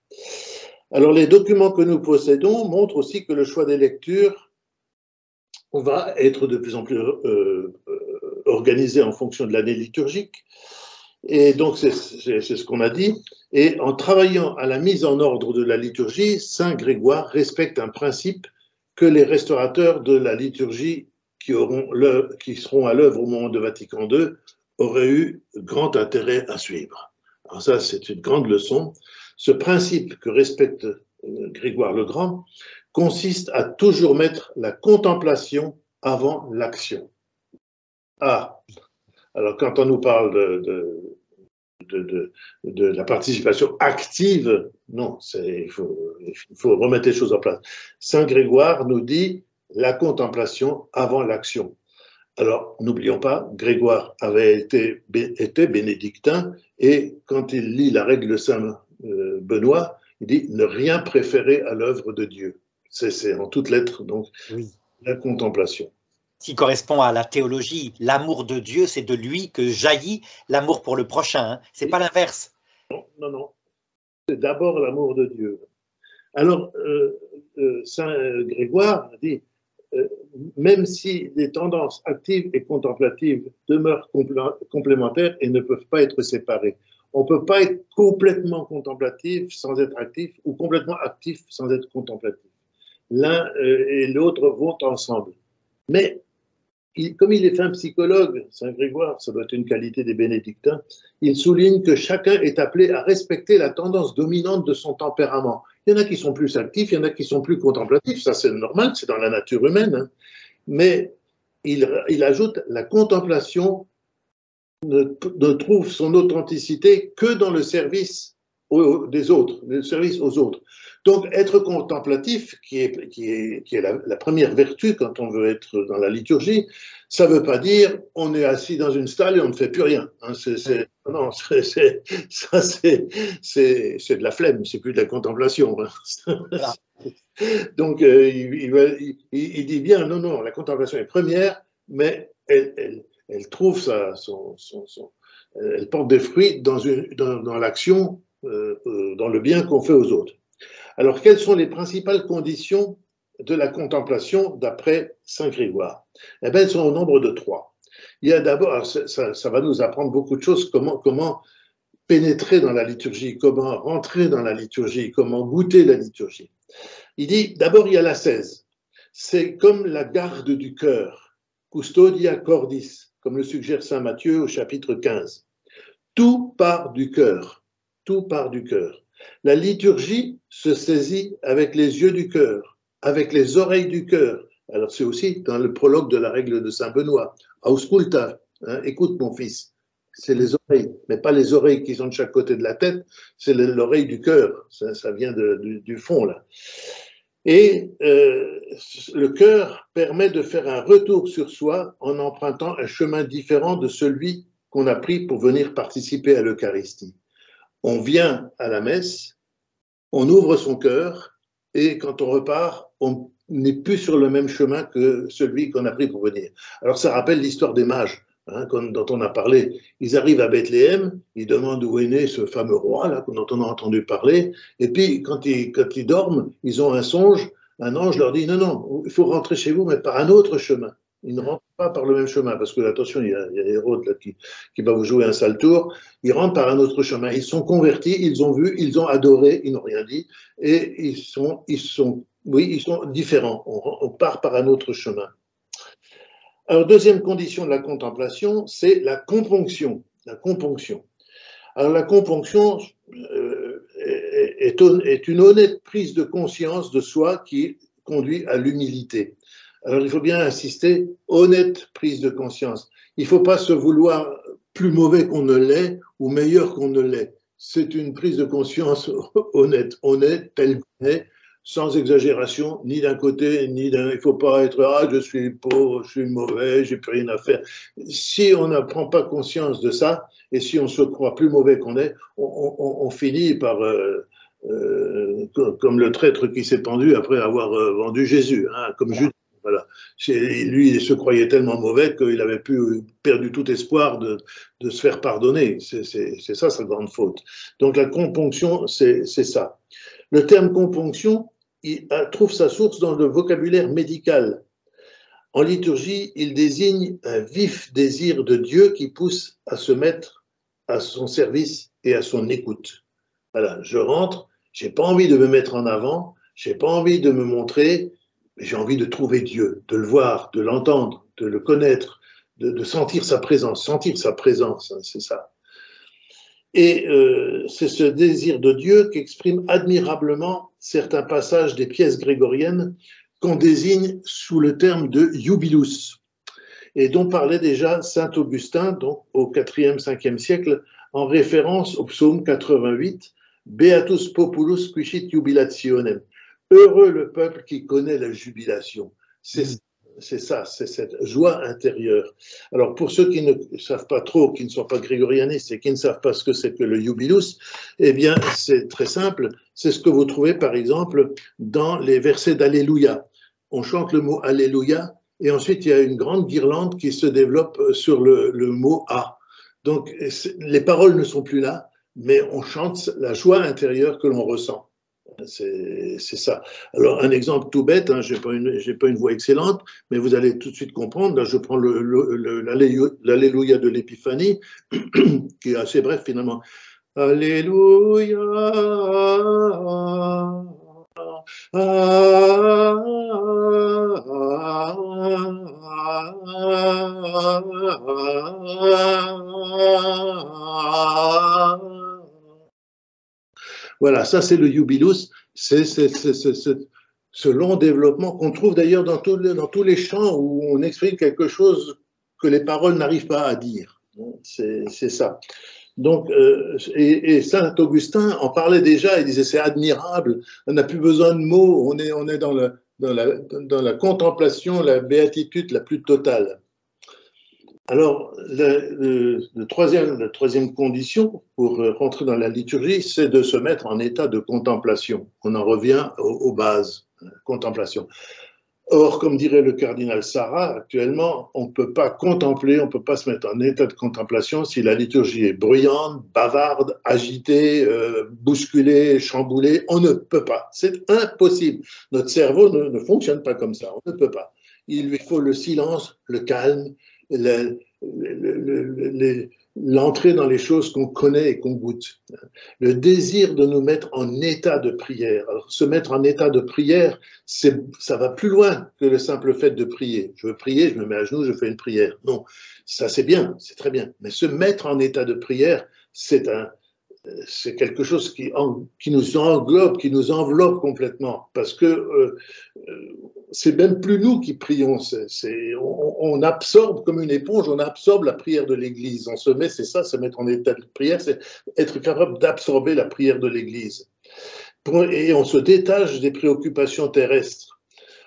B: Alors, les documents que nous possédons montrent aussi que le choix des lectures va être de plus en plus organisé en fonction de l'année liturgique. Et donc, c'est ce qu'on a dit. Et en travaillant à la mise en ordre de la liturgie, Saint Grégoire respecte un principe que les restaurateurs de la liturgie qui seront à l'œuvre au moment de Vatican II auraient eu grand intérêt à suivre. Alors ça, c'est une grande leçon. Ce principe que respecte Grégoire le Grand consiste à toujours mettre la contemplation avant l'action. Ah, alors quand on nous parle de la participation active, non, il faut remettre les choses en place. Saint Grégoire nous dit la contemplation avant l'action. Alors, n'oublions pas, Grégoire avait été bénédictin et quand il lit la règle de Saint Benoît, il dit ne rien préférer à l'œuvre de Dieu. C'est en toutes lettres, donc, la contemplation.
A: Qui correspond à la théologie. L'amour de Dieu, c'est de lui que jaillit l'amour pour le prochain. Hein. C'est pas l'inverse.
B: Non. C'est d'abord l'amour de Dieu. Alors, Saint Grégoire dit, même si les tendances actives et contemplatives demeurent complémentaires et ne peuvent pas être séparées, on ne peut pas être complètement contemplatif sans être actif ou complètement actif sans être contemplatif. L'un et l'autre vont ensemble. Mais comme il est un psychologue, Saint Grégoire, ça doit être une qualité des bénédictins, il souligne que chacun est appelé à respecter la tendance dominante de son tempérament. Il y en a qui sont plus actifs, il y en a qui sont plus contemplatifs, ça c'est normal, c'est dans la nature humaine. Hein. Mais il ajoute la contemplation ne trouve son authenticité que dans le service des autres, le service aux autres. Donc, être contemplatif, qui est la première vertu quand on veut être dans la liturgie, ça ne veut pas dire on est assis dans une stalle et on ne fait plus rien. Hein, non, c'est de la flemme, c'est plus de la contemplation. Voilà. Donc, il dit bien, non, la contemplation est première, mais elle trouve elle porte des fruits dans l'action, dans le bien qu'on fait aux autres. Alors, quelles sont les principales conditions de la contemplation d'après Saint Grégoire? Eh bien, elles sont au nombre de 3. Il y a d'abord, ça va nous apprendre beaucoup de choses, comment pénétrer dans la liturgie, comment rentrer dans la liturgie, comment goûter la liturgie. Il dit, d'abord, il y a l'ascèse. C'est comme la garde du cœur, custodia cordis, comme le suggère Saint Matthieu au chapitre 15. Tout part du cœur, tout part du cœur. La liturgie se saisit avec les yeux du cœur, avec les oreilles du cœur. Alors c'est aussi dans le prologue de la règle de Saint Benoît. Ausculta, hein, écoute mon fils. c'est les oreilles, mais pas les oreilles qui sont de chaque côté de la tête, c'est l'oreille du cœur, ça vient du fond là. Et le cœur permet de faire un retour sur soi en empruntant un chemin différent de celui qu'on a pris pour venir participer à l'Eucharistie. On vient à la messe, on ouvre son cœur, et quand on repart, on n'est plus sur le même chemin que celui qu'on a pris pour venir. Alors ça rappelle l'histoire des mages, hein, dont on a parlé. Ils arrivent à Bethléem, ils demandent où est né ce fameux roi là, dont on a entendu parler, et puis quand ils dorment, ils ont un songe, un ange leur dit non, il faut rentrer chez vous, mais par un autre chemin. Ils ne rentrent pas par le même chemin, parce que, attention, il y a Hérode là, qui va vous jouer un sale tour. Ils rentrent par un autre chemin. Ils sont convertis, ils ont vu, ils ont adoré, ils n'ont rien dit, et ils sont différents. On part par un autre chemin. Alors, deuxième condition de la contemplation, c'est la componction. La componction. Alors, la componction est une honnête prise de conscience de soi qui conduit à l'humilité. Alors, il faut bien insister, honnête prise de conscience. Il ne faut pas se vouloir plus mauvais qu'on ne l'est ou meilleur qu'on ne l'est. C'est une prise de conscience honnête, telle qu'on est, sans exagération, ni d'un côté, ni d'un... Il ne faut pas être « ah, je suis pauvre, je suis mauvais, j'ai plus rien à faire ». Si on ne prend pas conscience de ça, et si on se croit plus mauvais qu'on est, on finit par... comme le traître qui s'est pendu après avoir vendu Jésus, hein, comme Judas. Voilà. Lui, il se croyait tellement mauvais qu'il avait perdu tout espoir de se faire pardonner. C'est ça sa grande faute. Donc la componction, c'est ça. Le terme componction, il trouve sa source dans le vocabulaire médical. En liturgie, il désigne un vif désir de Dieu qui pousse à se mettre à son service et à son écoute. Voilà, je rentre, j'ai pas envie de me mettre en avant, j'ai pas envie de me montrer, mais j'ai envie de trouver Dieu, de le voir, de l'entendre, de le connaître, de sentir sa présence, hein, c'est ça. Et c'est ce désir de Dieu qu'exprime admirablement certains passages des pièces grégoriennes qu'on désigne sous le terme de jubilus, et dont parlait déjà saint Augustin, donc au IVe, 5e siècle, en référence au psaume 88, Beatus populus quicit jubilationem. Heureux le peuple qui connaît la jubilation. C'est ça, c'est cette joie intérieure. Alors pour ceux qui ne savent pas trop, qui ne sont pas grégorianistes et qui ne savent pas ce que c'est que le jubilus, eh bien c'est très simple, c'est ce que vous trouvez par exemple dans les versets d'Alléluia. On chante le mot Alléluia et ensuite il y a une grande guirlande qui se développe sur le mot A. Donc les paroles ne sont plus là, mais on chante la joie intérieure que l'on ressent. C'est ça. Alors, un exemple tout bête, hein, je n'ai pas une voix excellente, mais vous allez tout de suite comprendre. Là, je prends l'Alléluia de l'Épiphanie, qui est assez bref finalement. Alléluia. Voilà, ça c'est le jubilus, c'est ce long développement qu'on trouve d'ailleurs dans tous les chants où on exprime quelque chose que les paroles n'arrivent pas à dire. C'est ça. Donc, et saint Augustin en parlait déjà, il disait c'est admirable, on n'a plus besoin de mots, on est dans la contemplation, la béatitude la plus totale. Alors, la troisième condition pour rentrer dans la liturgie, c'est de se mettre en état de contemplation. On en revient aux bases, contemplation. Or, comme dirait le cardinal Sarah, actuellement, on ne peut pas contempler, on ne peut pas se mettre en état de contemplation si la liturgie est bruyante, bavarde, agitée, bousculée, chamboulée. On ne peut pas. C'est impossible. Notre cerveau ne fonctionne pas comme ça. On ne peut pas. Il lui faut le silence, le calme, l'entrée dans les choses qu'on connaît et qu'on goûte. Le désir de nous mettre en état de prière. Alors, se mettre en état de prière, ça va plus loin que le simple fait de prier. Je veux prier, je me mets à genoux, je fais une prière. Non, ça c'est bien, c'est très bien. Mais se mettre en état de prière, c'est c'est quelque chose qui nous englobe, qui nous enveloppe complètement, parce que c'est même plus nous qui prions, on absorbe comme une éponge, on absorbe la prière de l'Église. On se met, c'est ça, se mettre en état de prière, c'est être capable d'absorber la prière de l'Église. Et on se détache des préoccupations terrestres.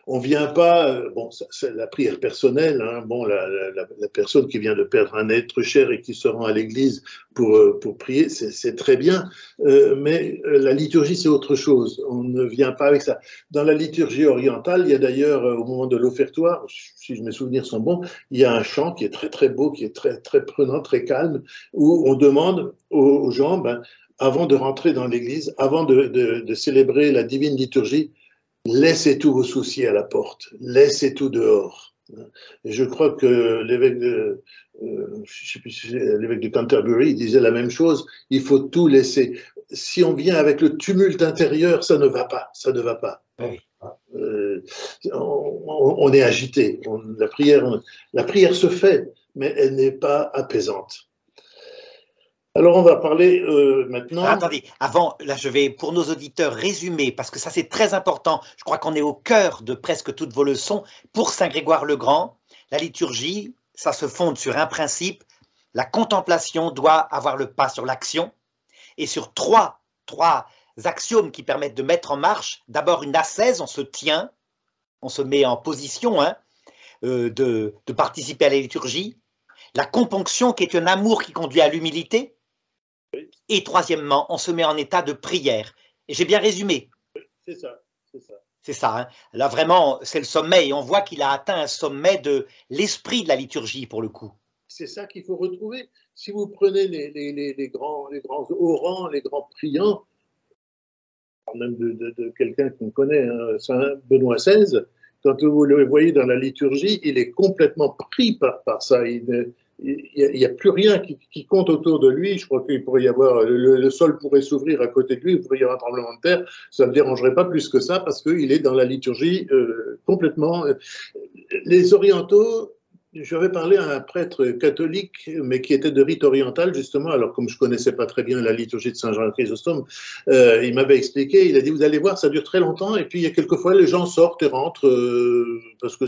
B: On vient pas, bon, c'est la prière personnelle, hein, bon, la personne qui vient de perdre un être cher et qui se rend à l'église pour prier, c'est très bien, mais la liturgie, c'est autre chose. On ne vient pas avec ça. Dans la liturgie orientale, il y a d'ailleurs, au moment de l'offertoire, si mes souvenirs sont bons, il y a un chant qui est très très beau, qui est très très prenant, très calme, où on demande aux gens, ben, avant de rentrer dans l'église, avant de célébrer la divine liturgie, laissez tous vos soucis à la porte, laissez tout dehors. Et je crois que l'évêque je sais plus si l'évêque de Canterbury disait la même chose, il faut tout laisser. Si on vient avec le tumulte intérieur, ça ne va pas, ça ne va pas.
A: Oui.
B: On est agité, la prière se fait, mais elle n'est pas apaisante. Alors, on va parler maintenant.
A: Alors, attendez, avant, là, je vais, pour nos auditeurs, résumer, parce que ça, c'est très important. Je crois qu'on est au cœur de presque toutes vos leçons. Pour Saint Grégoire le Grand, la liturgie, ça se fonde sur un principe. La contemplation doit avoir le pas sur l'action et sur trois axiomes qui permettent de mettre en marche. D'abord, une ascèse, on se tient, on se met en position de participer à la liturgie. La componction, qui est un amour qui conduit à l'humilité. Et troisièmement, on se met en état de prière. Et j'ai bien résumé.
B: C'est ça, c'est ça.
A: C'est ça. Hein. Là, vraiment, c'est le sommet. Et on voit qu'il a atteint un sommet de l'esprit de la liturgie, pour le coup.
B: C'est ça qu'il faut retrouver. Si vous prenez les grands orants, les grands priants, même de quelqu'un qu'on connaît, hein, Saint Benoît XVI, quand vous le voyez dans la liturgie, il est complètement pris par ça. Il n'y a plus rien qui compte autour de lui. Je crois qu'il pourrait y avoir, le sol pourrait s'ouvrir à côté de lui, il pourrait y avoir un tremblement de terre. Ça ne me dérangerait pas plus que ça parce qu'il est dans la liturgie complètement. Les orientaux, j'avais parlé à un prêtre catholique, mais qui était de rite oriental, justement. Alors, comme je ne connaissais pas très bien la liturgie de Saint Jean Chrysostome, il m'avait expliqué, il a dit, vous allez voir, ça dure très longtemps, et puis il y a quelquefois, les gens sortent et rentrent, parce que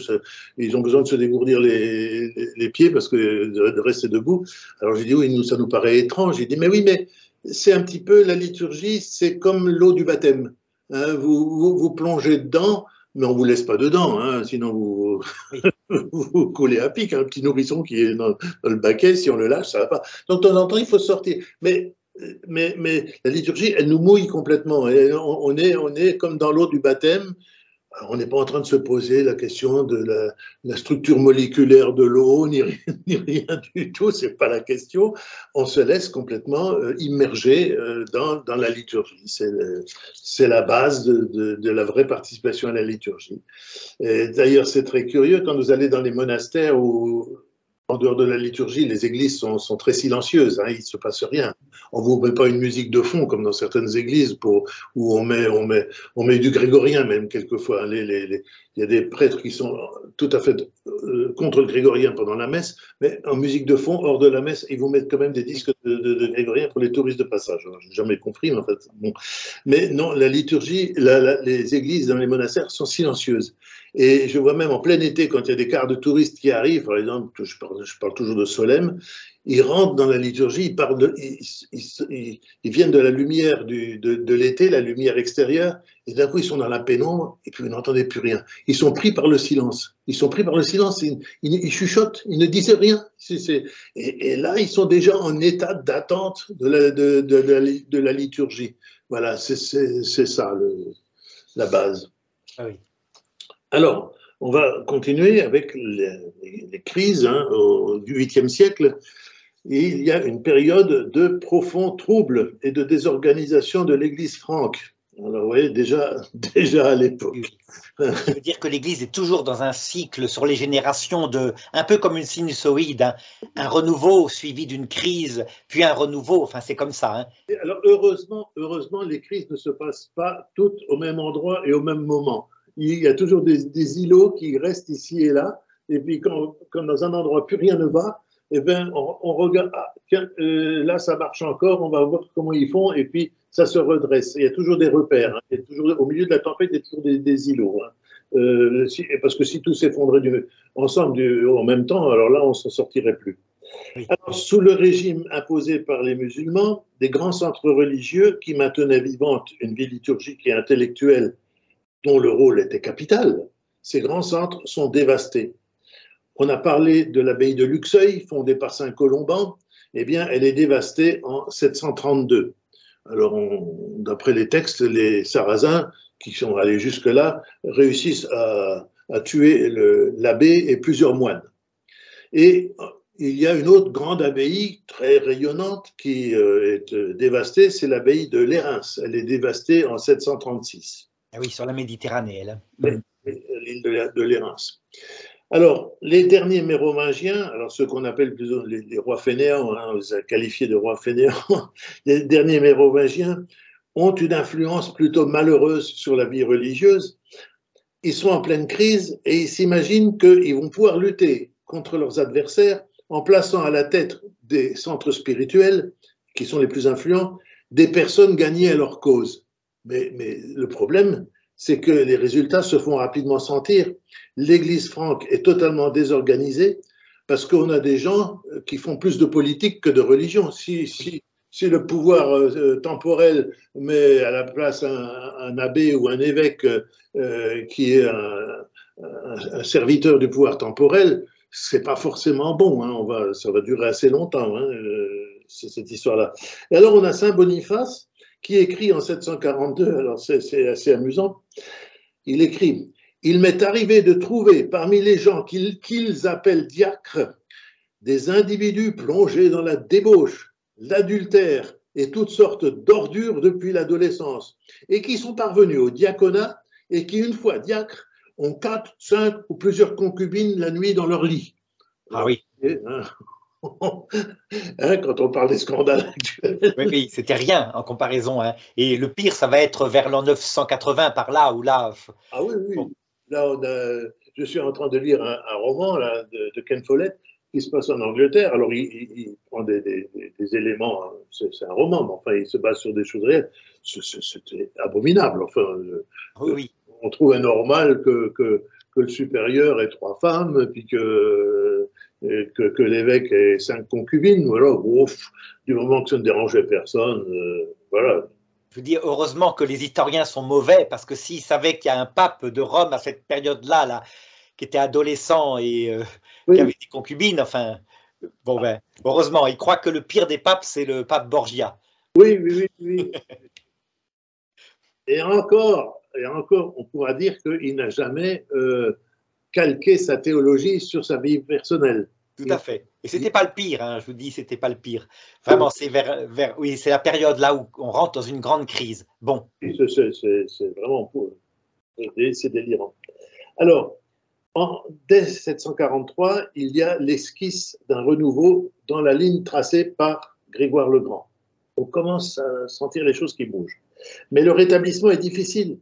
B: ils ont besoin de se dégourdir les pieds, parce que de rester debout. Alors, j'ai dit, oui, ça nous paraît étrange. J'ai dit, mais oui, mais c'est un petit peu la liturgie, c'est comme l'eau du baptême. Hein, vous plongez dedans, mais on ne vous laisse pas dedans, hein, sinon vous, oui. Vous coulez à pic. Un petit nourrisson qui est dans le baquet, si on le lâche, ça ne va pas. Donc, de temps en temps, il faut sortir. Mais la liturgie, elle nous mouille complètement. Et on est comme dans l'eau du baptême. Alors, on n'est pas en train de se poser la question de la structure moléculaire de l'eau, ni rien du tout, c'est pas la question. On se laisse complètement immerger dans la liturgie. C'est la base de la vraie participation à la liturgie. D'ailleurs, c'est très curieux, quand vous allez dans les monastères où, en dehors de la liturgie, les églises sont très silencieuses, hein, il ne se passe rien. On ne vous met pas une musique de fond comme dans certaines églises où on met du grégorien même quelquefois. Il y a des prêtres qui sont tout à fait contre le grégorien pendant la messe, mais en musique de fond, hors de la messe, ils vous mettent quand même des disques de grégorien pour les touristes de passage. Je n'ai jamais compris, mais en fait. Bon. Mais non, la liturgie, les églises dans les monastères sont silencieuses. Et je vois même en plein été, quand il y a des quarts de touristes qui arrivent, par exemple, je parle toujours de Solesmes, ils rentrent dans la liturgie, ils viennent de la lumière de l'été, la lumière extérieure, et d'un coup ils sont dans la pénombre, et puis vous n'entendez plus rien. Ils sont pris par le silence. Ils sont pris par le silence, ils chuchotent, ils ne disent rien. Et là, ils sont déjà en état d'attente de la liturgie. Voilà, c'est ça la base.
A: Ah oui.
B: Alors, on va continuer avec les crises du 8e siècle. Et il y a une période de profonds troubles et de désorganisation de l'Église franque. Alors, vous voyez, déjà à l'époque.
A: Ça veut dire que l'Église est toujours dans un cycle sur les générations, un peu comme une sinusoïde, un renouveau suivi d'une crise, puis un renouveau, enfin c'est comme ça. Hein.
B: Alors, heureusement, les crises ne se passent pas toutes au même endroit et au même moment. Il y a toujours des îlots qui restent ici et là, et puis quand dans un endroit plus rien ne va, eh bien, on regarde, ah, tiens, là, ça marche encore, on va voir comment ils font, et puis ça se redresse. Il y a toujours des repères, hein. Il y a toujours, au milieu de la tempête, il y a toujours des îlots. Hein. Parce que si tout s'effondrait ensemble en même temps, alors là, on ne s'en sortirait plus.
A: Oui.
B: Alors, sous le régime imposé par les musulmans, des grands centres religieux qui maintenaient vivante une vie liturgique et intellectuelle dont le rôle était capital, ces grands centres sont dévastés. On a parlé de l'abbaye de Luxeuil, fondée par Saint Colomban. Eh bien, elle est dévastée en 732. Alors, d'après les textes, les Sarrasins, qui sont allés jusque-là, réussissent à tuer l'abbé et plusieurs moines. Et il y a une autre grande abbaye très rayonnante qui est dévastée, c'est l'abbaye de Lérins. Elle est dévastée en 736.
A: Ah oui, sur la Méditerranée, elle.
B: L'île de Lérins. Alors, les derniers mérovingiens, alors ceux qu'on appelle plutôt les rois fainéants, hein, on les a qualifiés de rois fainéants, les derniers mérovingiens ont une influence plutôt malheureuse sur la vie religieuse. Ils sont en pleine crise et ils s'imaginent qu'ils vont pouvoir lutter contre leurs adversaires en plaçant à la tête des centres spirituels, qui sont les plus influents, des personnes gagnées à leur cause. Mais le problème, c'est que les résultats se font rapidement sentir. L'Église franque est totalement désorganisée parce qu'on a des gens qui font plus de politique que de religion. Si le pouvoir temporel met à la place un abbé ou un évêque qui est un serviteur du pouvoir temporel, c'est pas forcément bon. Hein. Ça va durer assez longtemps, hein, cette histoire-là. Et alors, on a Saint Boniface qui écrit en 742, alors c'est assez amusant, il écrit « Il m'est arrivé de trouver parmi les gens qu'ils appellent diacres des individus plongés dans la débauche, l'adultère et toutes sortes d'ordures depuis l'adolescence, et qui sont parvenus au diaconat et qui, une fois diacres, ont 4, 5 ou plusieurs concubines la nuit dans leur lit. »
A: Ah oui.
B: Hein, quand on parle des scandales actuels.
A: Oui, oui, c'était rien en comparaison. Hein. Et le pire, ça va être vers l'an 980, par là, où là…
B: Ah oui, oui.
A: Bon.
B: Là, je suis en train de lire un roman là, de Ken Follett qui se passe en Angleterre. Alors, il prend des éléments, c'est un roman, mais enfin, il se base sur des choses réelles. C'était abominable. Enfin,
A: oui, oui.
B: On trouve anormal que le supérieur ait 3 femmes, puis que l'évêque ait 5 concubines. Voilà, ouf, du moment que ça ne dérangeait personne, voilà.
A: Je veux dire, heureusement que les historiens sont mauvais, parce que s'ils savaient qu'il y a un pape de Rome à cette période-là, là, qui était adolescent et
B: oui.
A: qui avait des concubines, enfin, bon ben, heureusement, ils croient que le pire des papes, c'est le pape Borgia.
B: Oui, oui, oui, oui. Et encore, on pourra dire qu'il n'a jamais calqué sa théologie sur sa vie personnelle.
A: Tout à fait. Et c'était pas le pire, hein, je vous dis, c'était pas le pire. Vraiment, c'est oui, c'est la période là où on rentre dans une grande crise. Bon.
B: C'est vraiment c'est délirant. Alors, dès 743, il y a l'esquisse d'un renouveau dans la ligne tracée par Grégoire le Grand. On commence à sentir les choses qui bougent. Mais le rétablissement est difficile.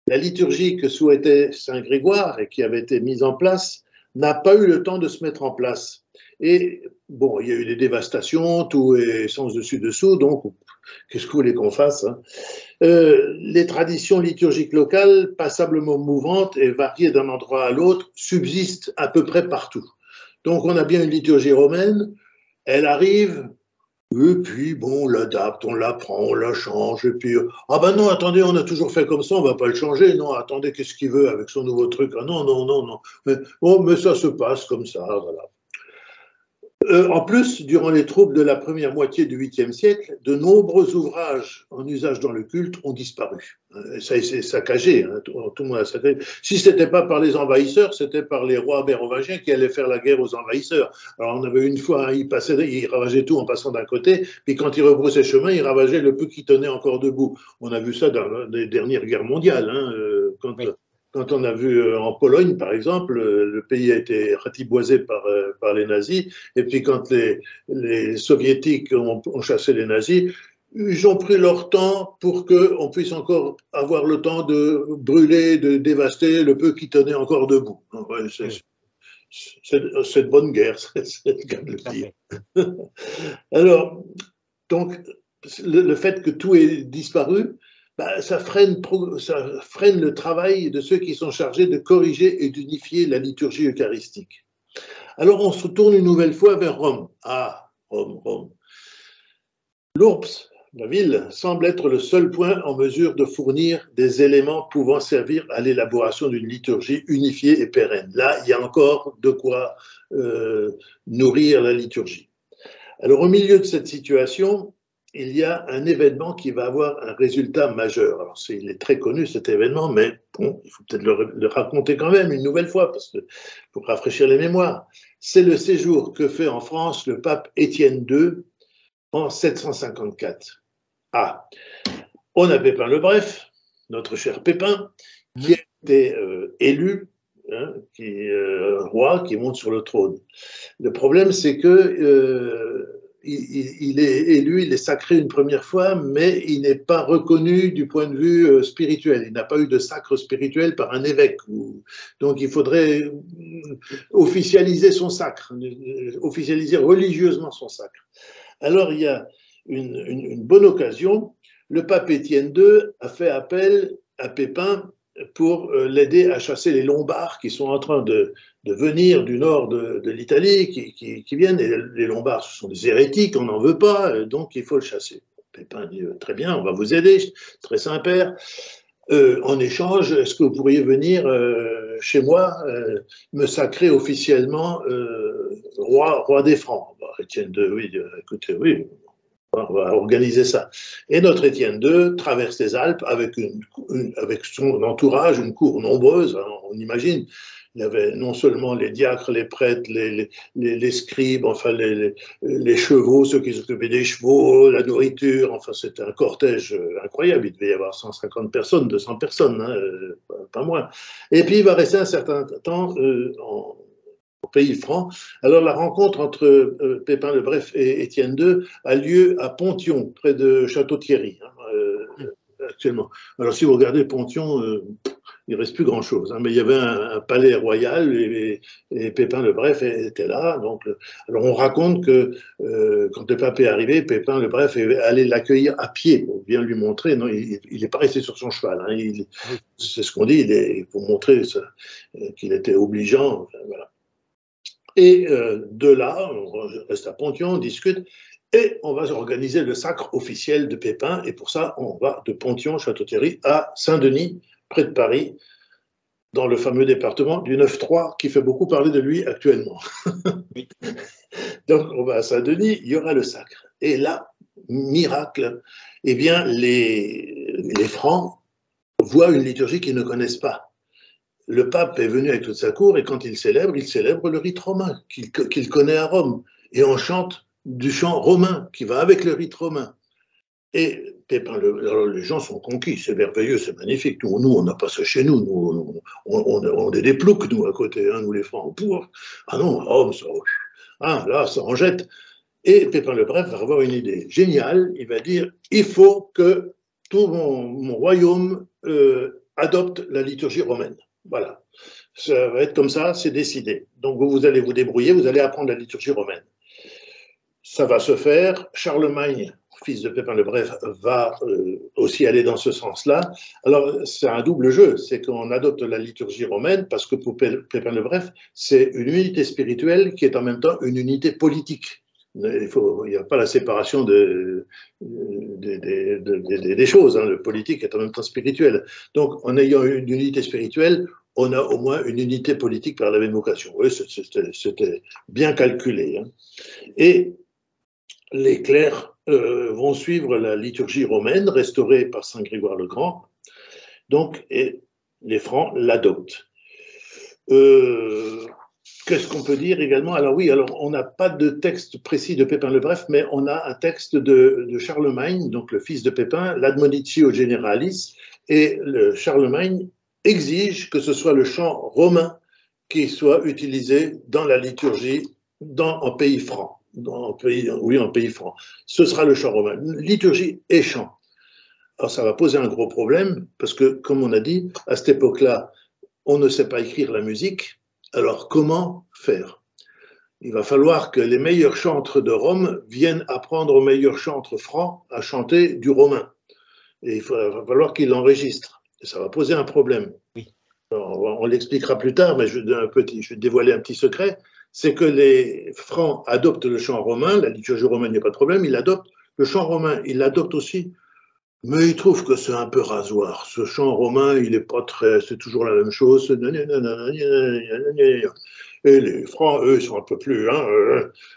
B: La liturgie que souhaitait Saint Grégoire et qui avait été mise en place n'a pas eu le temps de se mettre en place. Et bon, il y a eu des dévastations, tout est sans dessus-dessous, donc qu'est-ce que vous voulez qu'on fasse, hein? Les traditions liturgiques locales, passablement mouvantes et variées d'un endroit à l'autre, subsistent à peu près partout. Donc on a bien une liturgie romaine, elle arrive, et puis bon, on l'adapte, on l'apprend, on la change, et puis ah ben non, attendez, on a toujours fait comme ça, on va pas le changer, non, attendez, qu'est-ce qu'il veut avec son nouveau truc, ah non, non, non, non, mais ça se passe comme ça, voilà. En plus, durant les troubles de la première moitié du 8e siècle, de nombreux ouvrages en usage dans le culte ont disparu. Ça s'est saccagé, hein, tout le monde a saccagé. Si ce n'était pas par les envahisseurs, c'était par les rois mérovingiens qui allaient faire la guerre aux envahisseurs. Alors on avait une fois, ils ravageaient tout en passant d'un côté, puis quand ils rebroussaient chemin, ils ravageaient le peu qui tenait encore debout. On a vu ça dans les dernières guerres mondiales, hein, quand on a vu en Pologne, par exemple, le pays a été ratiboisé par les nazis, et puis quand les soviétiques ont chassé les nazis, ils ont pris leur temps pour qu'on puisse encore avoir le temps de brûler, de dévaster le peu qui tenait encore debout. Ouais, c'est de bonne guerre, c'est le cas de le dire. Alors, donc, le fait que tout ait disparu, bah, ça freine le travail de ceux qui sont chargés de corriger et d'unifier la liturgie eucharistique. Alors, on se tourne une nouvelle fois vers Rome. Ah, Rome. L'Ourps, la ville, semble être le seul point en mesure de fournir des éléments pouvant servir à l'élaboration d'une liturgie unifiée et pérenne. Là, il y a encore de quoi nourrir la liturgie. Alors, au milieu de cette situation, il y a un événement qui va avoir un résultat majeur. Alors, il est très connu cet événement, mais bon, il faut peut-être le raconter quand même une nouvelle fois, parce que pour rafraîchir les mémoires. C'est le séjour que fait en France le pape Étienne II en 754. Ah, on a Pépin le Bref, notre cher Pépin, qui a été élu, hein, roi, qui monte sur le trône. Le problème, c'est que il est élu, il est sacré une première fois, mais il n'est pas reconnu du point de vue spirituel. Il n'a pas eu de sacre spirituel par un évêque. Donc il faudrait officialiser son sacre, officialiser religieusement son sacre. Alors il y a une bonne occasion. Le pape Étienne II a fait appel à Pépin pour l'aider à chasser les Lombards qui sont en train de venir du nord de l'Italie, qui viennent, et les Lombards, ce sont des hérétiques, on n'en veut pas, donc il faut le chasser. Pépin dit, très bien, on va vous aider, très Saint-Père. En échange, est-ce que vous pourriez venir chez moi me sacrer officiellement roi des Francs? Bah, Étienne II, oui, écoutez, oui, on va organiser ça. Et notre Étienne II traverse les Alpes avec son entourage, une cour nombreuse, hein, on imagine. Il y avait non seulement les diacres, les prêtres, les scribes, enfin les chevaux, ceux qui s'occupaient des chevaux, la nourriture, enfin c'était un cortège incroyable. Il devait y avoir 150 personnes, 200 personnes, hein, pas moins. Et puis il va rester un certain temps au pays franc. Alors la rencontre entre Pépin le Bref et Étienne II a lieu à Pontion, près de Château-Thierry, hein, actuellement. Alors si vous regardez Pontion, il ne reste plus grand-chose, hein, mais il y avait un palais royal et Pépin le Bref était là. Donc, alors on raconte que quand le pape est arrivé, Pépin le Bref est allé l'accueillir à pied pour bien lui montrer. Non, il n'est pas resté sur son cheval. Hein, c'est ce qu'on dit, pour montrer qu'il était obligeant. Enfin, voilà. Et de là, on reste à Pontion, on discute, et on va organiser le sacre officiel de Pépin. Et pour ça, on va de Pontion, Château-Thierry, à Saint-Denis, près de Paris, dans le fameux département du 9-3, qui fait beaucoup parler de lui actuellement. Oui. Donc, on va à Saint-Denis, il y aura le sacre. Et là, miracle, eh bien, les Francs voient une liturgie qu'ils ne connaissent pas. Le pape est venu avec toute sa cour, et quand il célèbre le rite romain, qu'il connaît à Rome. Et on chante du chant romain, qui va avec le rite romain. Et Pépin, alors les gens sont conquis, c'est merveilleux, c'est magnifique. Nous, on n'a pas ça chez nous. On est des ploucs, nous, à côté, hein, nous les Francs. Ah non, Rome, ça, là, ça en jette. Et Pépin le Bref va avoir une idée géniale. Il va dire, il faut que tout mon royaume adopte la liturgie romaine. Voilà. Ça va être comme ça, c'est décidé. Donc vous allez vous débrouiller, vous allez apprendre la liturgie romaine. Ça va se faire. Charlemagne, fils de Pépin le Bref, va aussi aller dans ce sens-là. Alors, c'est un double jeu, c'est qu'on adopte la liturgie romaine parce que pour Pépin le Bref, c'est une unité spirituelle qui est en même temps une unité politique. Il n'y a pas la séparation des choses, hein. Le politique est en même temps spirituel. Donc, en ayant une unité spirituelle, on a au moins une unité politique par la même occasion. Oui, c'était bien calculé. Hein. Et les clercs vont suivre la liturgie romaine restaurée par Saint Grégoire le Grand, donc, et les Francs l'adoptent. Qu'est-ce qu'on peut dire également? Alors oui, on n'a pas de texte précis de Pépin le Bref, mais on a un texte de Charlemagne, donc le fils de Pépin, l'Admonitio Generalis, et Charlemagne exige que ce soit le chant romain qui soit utilisé dans la liturgie en pays franc. En pays franc. Ce sera le chant romain. Liturgie et chant. Alors ça va poser un gros problème, parce que, comme on a dit, à cette époque-là, on ne sait pas écrire la musique. Alors, comment faire? Il va falloir que les meilleurs chantres de Rome viennent apprendre aux meilleurs chantres francs à chanter du romain. Et il va falloir qu'ils l'enregistrent. Et ça va poser un problème.
A: Oui.
B: On l'expliquera plus tard, mais je vais dévoiler un petit secret. C'est que les Francs adoptent le chant romain, la liturgie romaine, il n'y a pas de problème, ils adoptent le chant romain, ils l'adoptent aussi, mais ils trouvent que c'est un peu rasoir. Ce chant romain, il n'est pas très, c'est toujours la même chose. Et les Francs, eux, ils sont un peu plus.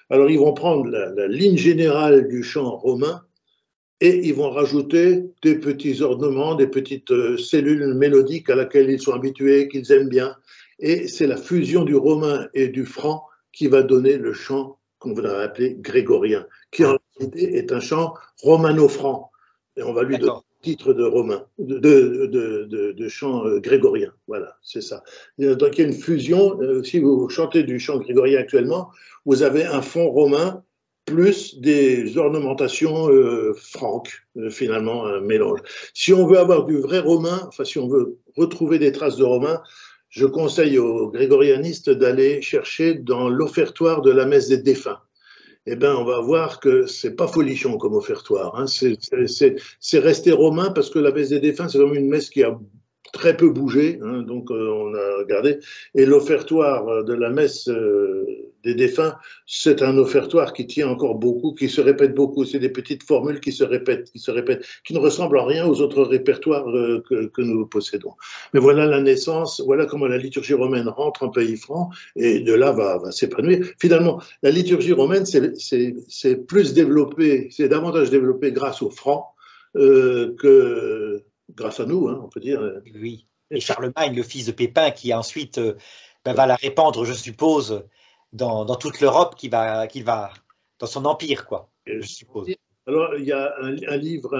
B: Alors ils vont prendre la ligne générale du chant romain et ils vont rajouter des petits ornements, des petites cellules mélodiques à laquelle ils sont habitués, qu'ils aiment bien. Et c'est la fusion du romain et du franc qui va donner le chant qu'on voudrait appeler grégorien, qui en réalité est un chant romano-franc. Et on va lui donner le titre de romain, de chant grégorien. Voilà, c'est ça. Donc il y a une fusion. Si vous chantez du chant grégorien actuellement, vous avez un fond romain plus des ornementations franques, finalement, un mélange. Si on veut avoir du vrai romain, enfin si on veut retrouver des traces de romain, je conseille aux grégorianistes d'aller chercher dans l'offertoire de la messe des défunts. Eh bien, on va voir que c'est pas folichon comme offertoire. Hein. C'est resté romain parce que la messe des défunts, c'est vraiment une messe qui a très peu bougé, hein, donc on a regardé. Et l'offertoire de la messe des défunts, c'est un offertoire qui tient encore beaucoup, qui se répète beaucoup. C'est des petites formules qui se répètent, qui ne ressemblent en rien aux autres répertoires que nous possédons. Mais voilà la naissance, voilà comment la liturgie romaine rentre en pays franc et de là va s'épanouir. Finalement, la liturgie romaine, c'est plus développé, c'est davantage développé grâce aux francs que grâce à nous, hein, on peut dire.
A: Oui, et Charlemagne, le fils de Pépin, qui ensuite va la répandre, je suppose, dans toute l'Europe, qui va dans son empire, quoi, je suppose.
B: Alors, il y a un livre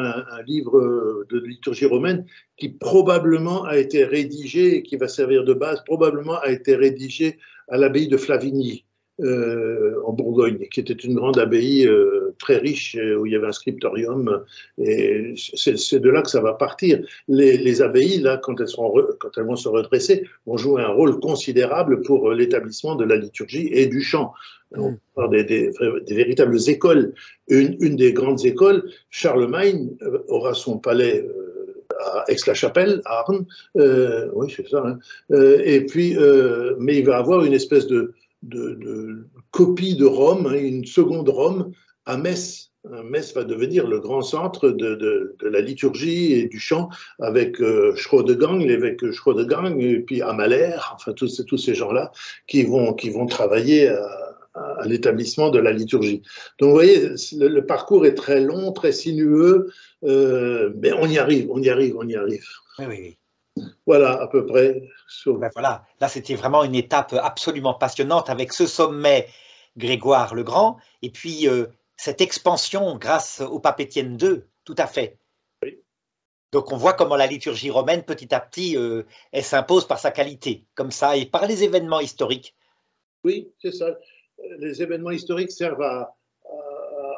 B: de liturgie romaine qui probablement a été rédigé, et qui va servir de base, probablement a été rédigé à l'abbaye de Flavigny, en Bourgogne, qui était une grande abbaye très riche, où il y avait un scriptorium, et c'est de là que ça va partir. Les abbayes, là, quand elles vont se redresser, vont jouer un rôle considérable pour l'établissement de la liturgie et du chant. On parle des véritables écoles. Une des grandes écoles, Charlemagne aura son palais à Aix-la-Chapelle, à Arnes, oui c'est ça, hein. Et puis, mais il va avoir une espèce de copie de Rome, hein, une seconde Rome à Metz. Metz va devenir le grand centre de la liturgie et du chant avec Schrodegang, l'évêque Schrodegang, et puis Amaler, enfin tous ces gens-là qui vont travailler à l'établissement de la liturgie. Donc vous voyez, le parcours est très long, très sinueux, mais on y arrive.
A: Oui, oui.
B: Voilà, à peu près.
A: Ben voilà, là c'était vraiment une étape absolument passionnante avec ce sommet Grégoire le Grand et puis cette expansion grâce au pape Étienne II, tout à fait.
B: Oui.
A: Donc on voit comment la liturgie romaine petit à petit elle s'impose par sa qualité, comme ça, et par les événements historiques.
B: Oui, c'est ça. Les événements historiques servent à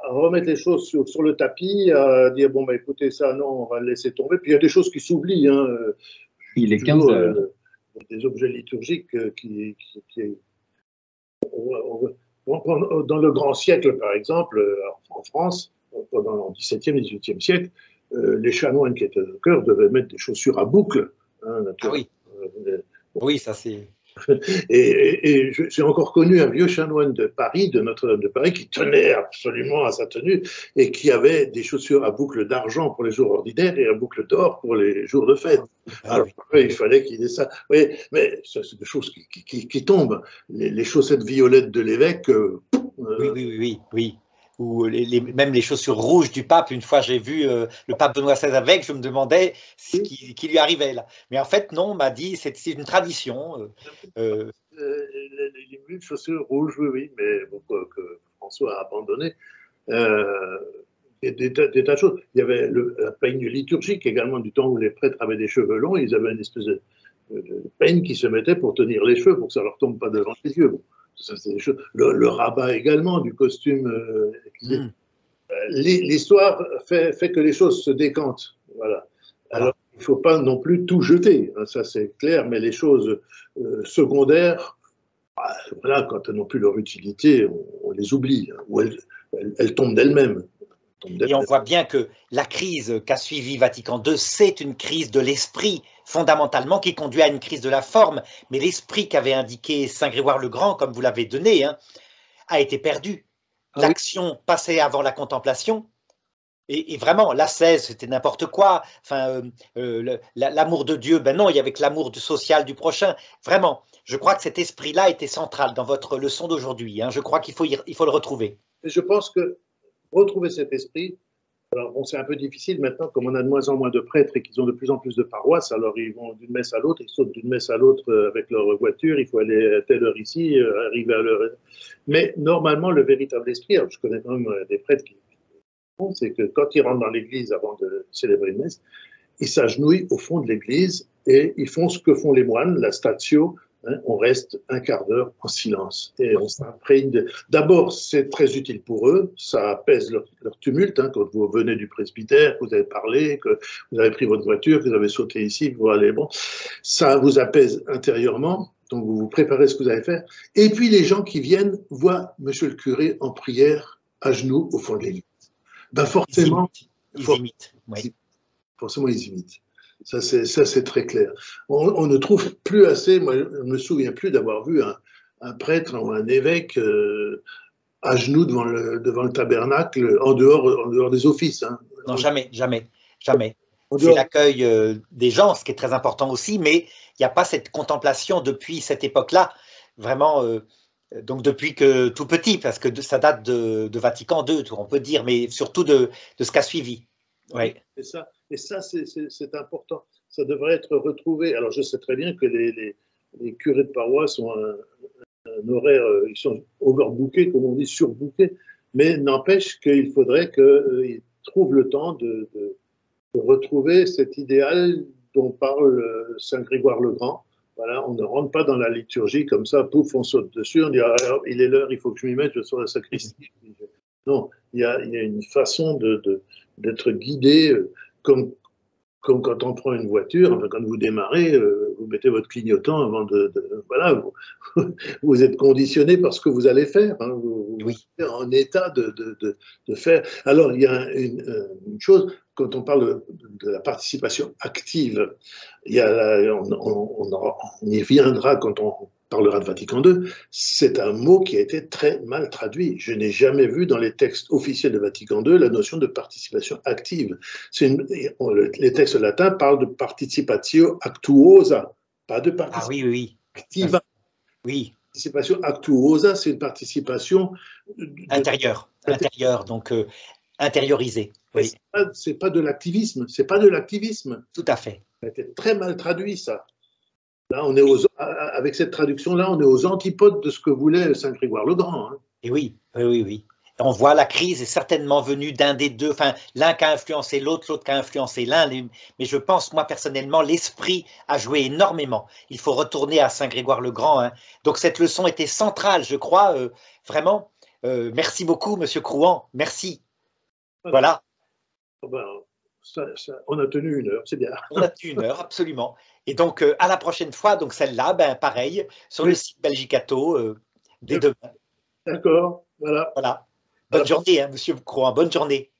B: remettre les choses sur le tapis, à dire bon, bah, écoutez, ça, non, on va le laisser tomber. Puis il y a des choses qui s'oublient. Hein.
C: Il est 15 heures.
B: Des objets liturgiques dans le grand siècle, par exemple, en France, pendant le XVIIe, XVIIIe siècle, les chanoines qui étaient au cœur devaient mettre des chaussures à boucles. Hein,
A: ah oui, oui, ça c'est...
B: Et j'ai encore connu un vieux chanoine de Paris, de Notre-Dame de Paris, qui tenait absolument à sa tenue et qui avait des chaussures à boucles d'argent pour les jours ordinaires et à boucles d'or pour les jours de fête. Alors, il fallait qu'il ait ça. Oui, mais c'est des choses qui tombent. Les chaussettes violettes de l'évêque.
A: Oui. Ou même les chaussures rouges du pape. Une fois, j'ai vu le pape Benoît XVI avec, je me demandais ce qui lui arrivait là. Mais en fait, non, on m'a dit c'est une tradition.
B: Les chaussures rouges, oui, mais que François a abandonné. Des tas de choses. Il y avait la peigne liturgique également, du temps où les prêtres avaient des cheveux longs, ils avaient une espèce de peigne qui se mettait pour tenir les cheveux, pour que ça ne leur tombe pas devant les yeux. Bon. Ça, le rabat également du costume. L'histoire fait que les choses se décantent. Voilà. Alors, il ne faut pas non plus tout jeter, hein, ça c'est clair, mais les choses secondaires voilà, quand elles n'ont plus leur utilité, on les oublie, hein, ou elles tombent d'elles-mêmes.
A: Et on voit bien que la crise qu'a suivi Vatican II, c'est une crise de l'esprit, fondamentalement, qui conduit à une crise de la forme. Mais l'esprit qu'avait indiqué Saint Grégoire le Grand, comme vous l'avez donné, hein, a été perdu. L'action passait avant la contemplation. Et vraiment, l'ascèse, c'était n'importe quoi. Enfin, l'amour de Dieu, ben non, il y avait que l'amour social du prochain. Vraiment, je crois que cet esprit-là était central dans votre leçon d'aujourd'hui. Hein. Je crois qu'il faut le retrouver.
B: Et je pense que retrouver cet esprit, alors bon, c'est un peu difficile maintenant, comme on a de moins en moins de prêtres et qu'ils ont de plus en plus de paroisses, alors ils vont d'une messe à l'autre, ils sautent d'une messe à l'autre avec leur voiture, il faut aller à telle heure ici, arriver à l'heure. Mais normalement, le véritable esprit, alors je connais quand même des prêtres qui font, c'est que quand ils rentrent dans l'église avant de célébrer une messe, ils s'agenouillent au fond de l'église et ils font ce que font les moines, la statio. Hein, on reste un quart d'heure en silence et on s'imprègne. D'abord, c'est très utile pour eux, ça apaise leur tumulte. Hein, quand vous venez du presbytère, que vous avez parlé, que vous avez pris votre voiture, que vous avez sauté ici, que vous allez, bon, ça vous apaise intérieurement. Donc vous vous préparez ce que vous allez faire. Et puis les gens qui viennent voient Monsieur le curé en prière à genoux au fond de l'église. Ben forcément,
A: ils imitent. Oui.
B: Forcément, ils imitent. Ça, c'est très clair. On ne trouve plus assez, moi, je ne me souviens plus d'avoir vu un prêtre ou un évêque à genoux devant le tabernacle, en dehors des offices. Hein.
A: Non, jamais. C'est l'accueil des gens, ce qui est très important aussi, mais il n'y a pas cette contemplation depuis cette époque-là, vraiment, donc depuis que tout petit, parce que ça date de Vatican II, on peut dire, mais surtout de ce qu'a suivi. Ouais.
B: Et ça, c'est important. Ça devrait être retrouvé. Alors, je sais très bien que les curés de paroisse ont un horaire, ils sont overbookés, comme on dit, surbookés, mais n'empêche qu'il faudrait qu'ils trouvent le temps de retrouver cet idéal dont parle Saint Grégoire le Grand. Voilà, on ne rentre pas dans la liturgie comme ça, pouf, on saute dessus, on dit ah, il est l'heure, il faut que je m'y mette, je sors la sacristie. Non, il y a une façon d'être guidé comme quand on prend une voiture, enfin, quand vous démarrez, vous mettez votre clignotant avant voilà, vous êtes conditionné par ce que vous allez faire. Hein, vous êtes en état de faire. Alors, il y a une chose, quand on parle de la participation active, on y viendra quand on parlera de Vatican II, c'est un mot qui a été très mal traduit. Je n'ai jamais vu dans les textes officiels de Vatican II la notion de participation active. Les textes latins parlent de participatio actuosa, pas de participation activa.
A: Oui.
B: Participation actuosa, c'est une participation
A: intérieure, donc intériorisée. Oui.
B: C'est pas de l'activisme, c'est pas de l'activisme.
A: Tout à fait.
B: Ça a été très mal traduit, ça. Là, avec cette traduction-là, on est aux antipodes de ce que voulait Saint Grégoire le Grand. Hein.
A: Et oui. On voit la crise est certainement venue d'un des deux, enfin l'un qui a influencé l'autre qui a influencé l'un, mais je pense, moi personnellement, l'esprit a joué énormément. Il faut retourner à Saint Grégoire le Grand. Hein. Donc cette leçon était centrale, je crois, vraiment. Merci beaucoup, Monsieur Crouan, merci. Voilà.
B: On a tenu 1 heure, c'est bien.
A: On a tenu 1 heure, absolument. Et donc, à la prochaine fois, donc celle-là, ben, pareil, sur le site Belgicato, dès demain.
B: D'accord, voilà.
A: Bonne journée, hein, Monsieur Crouan, bonne journée.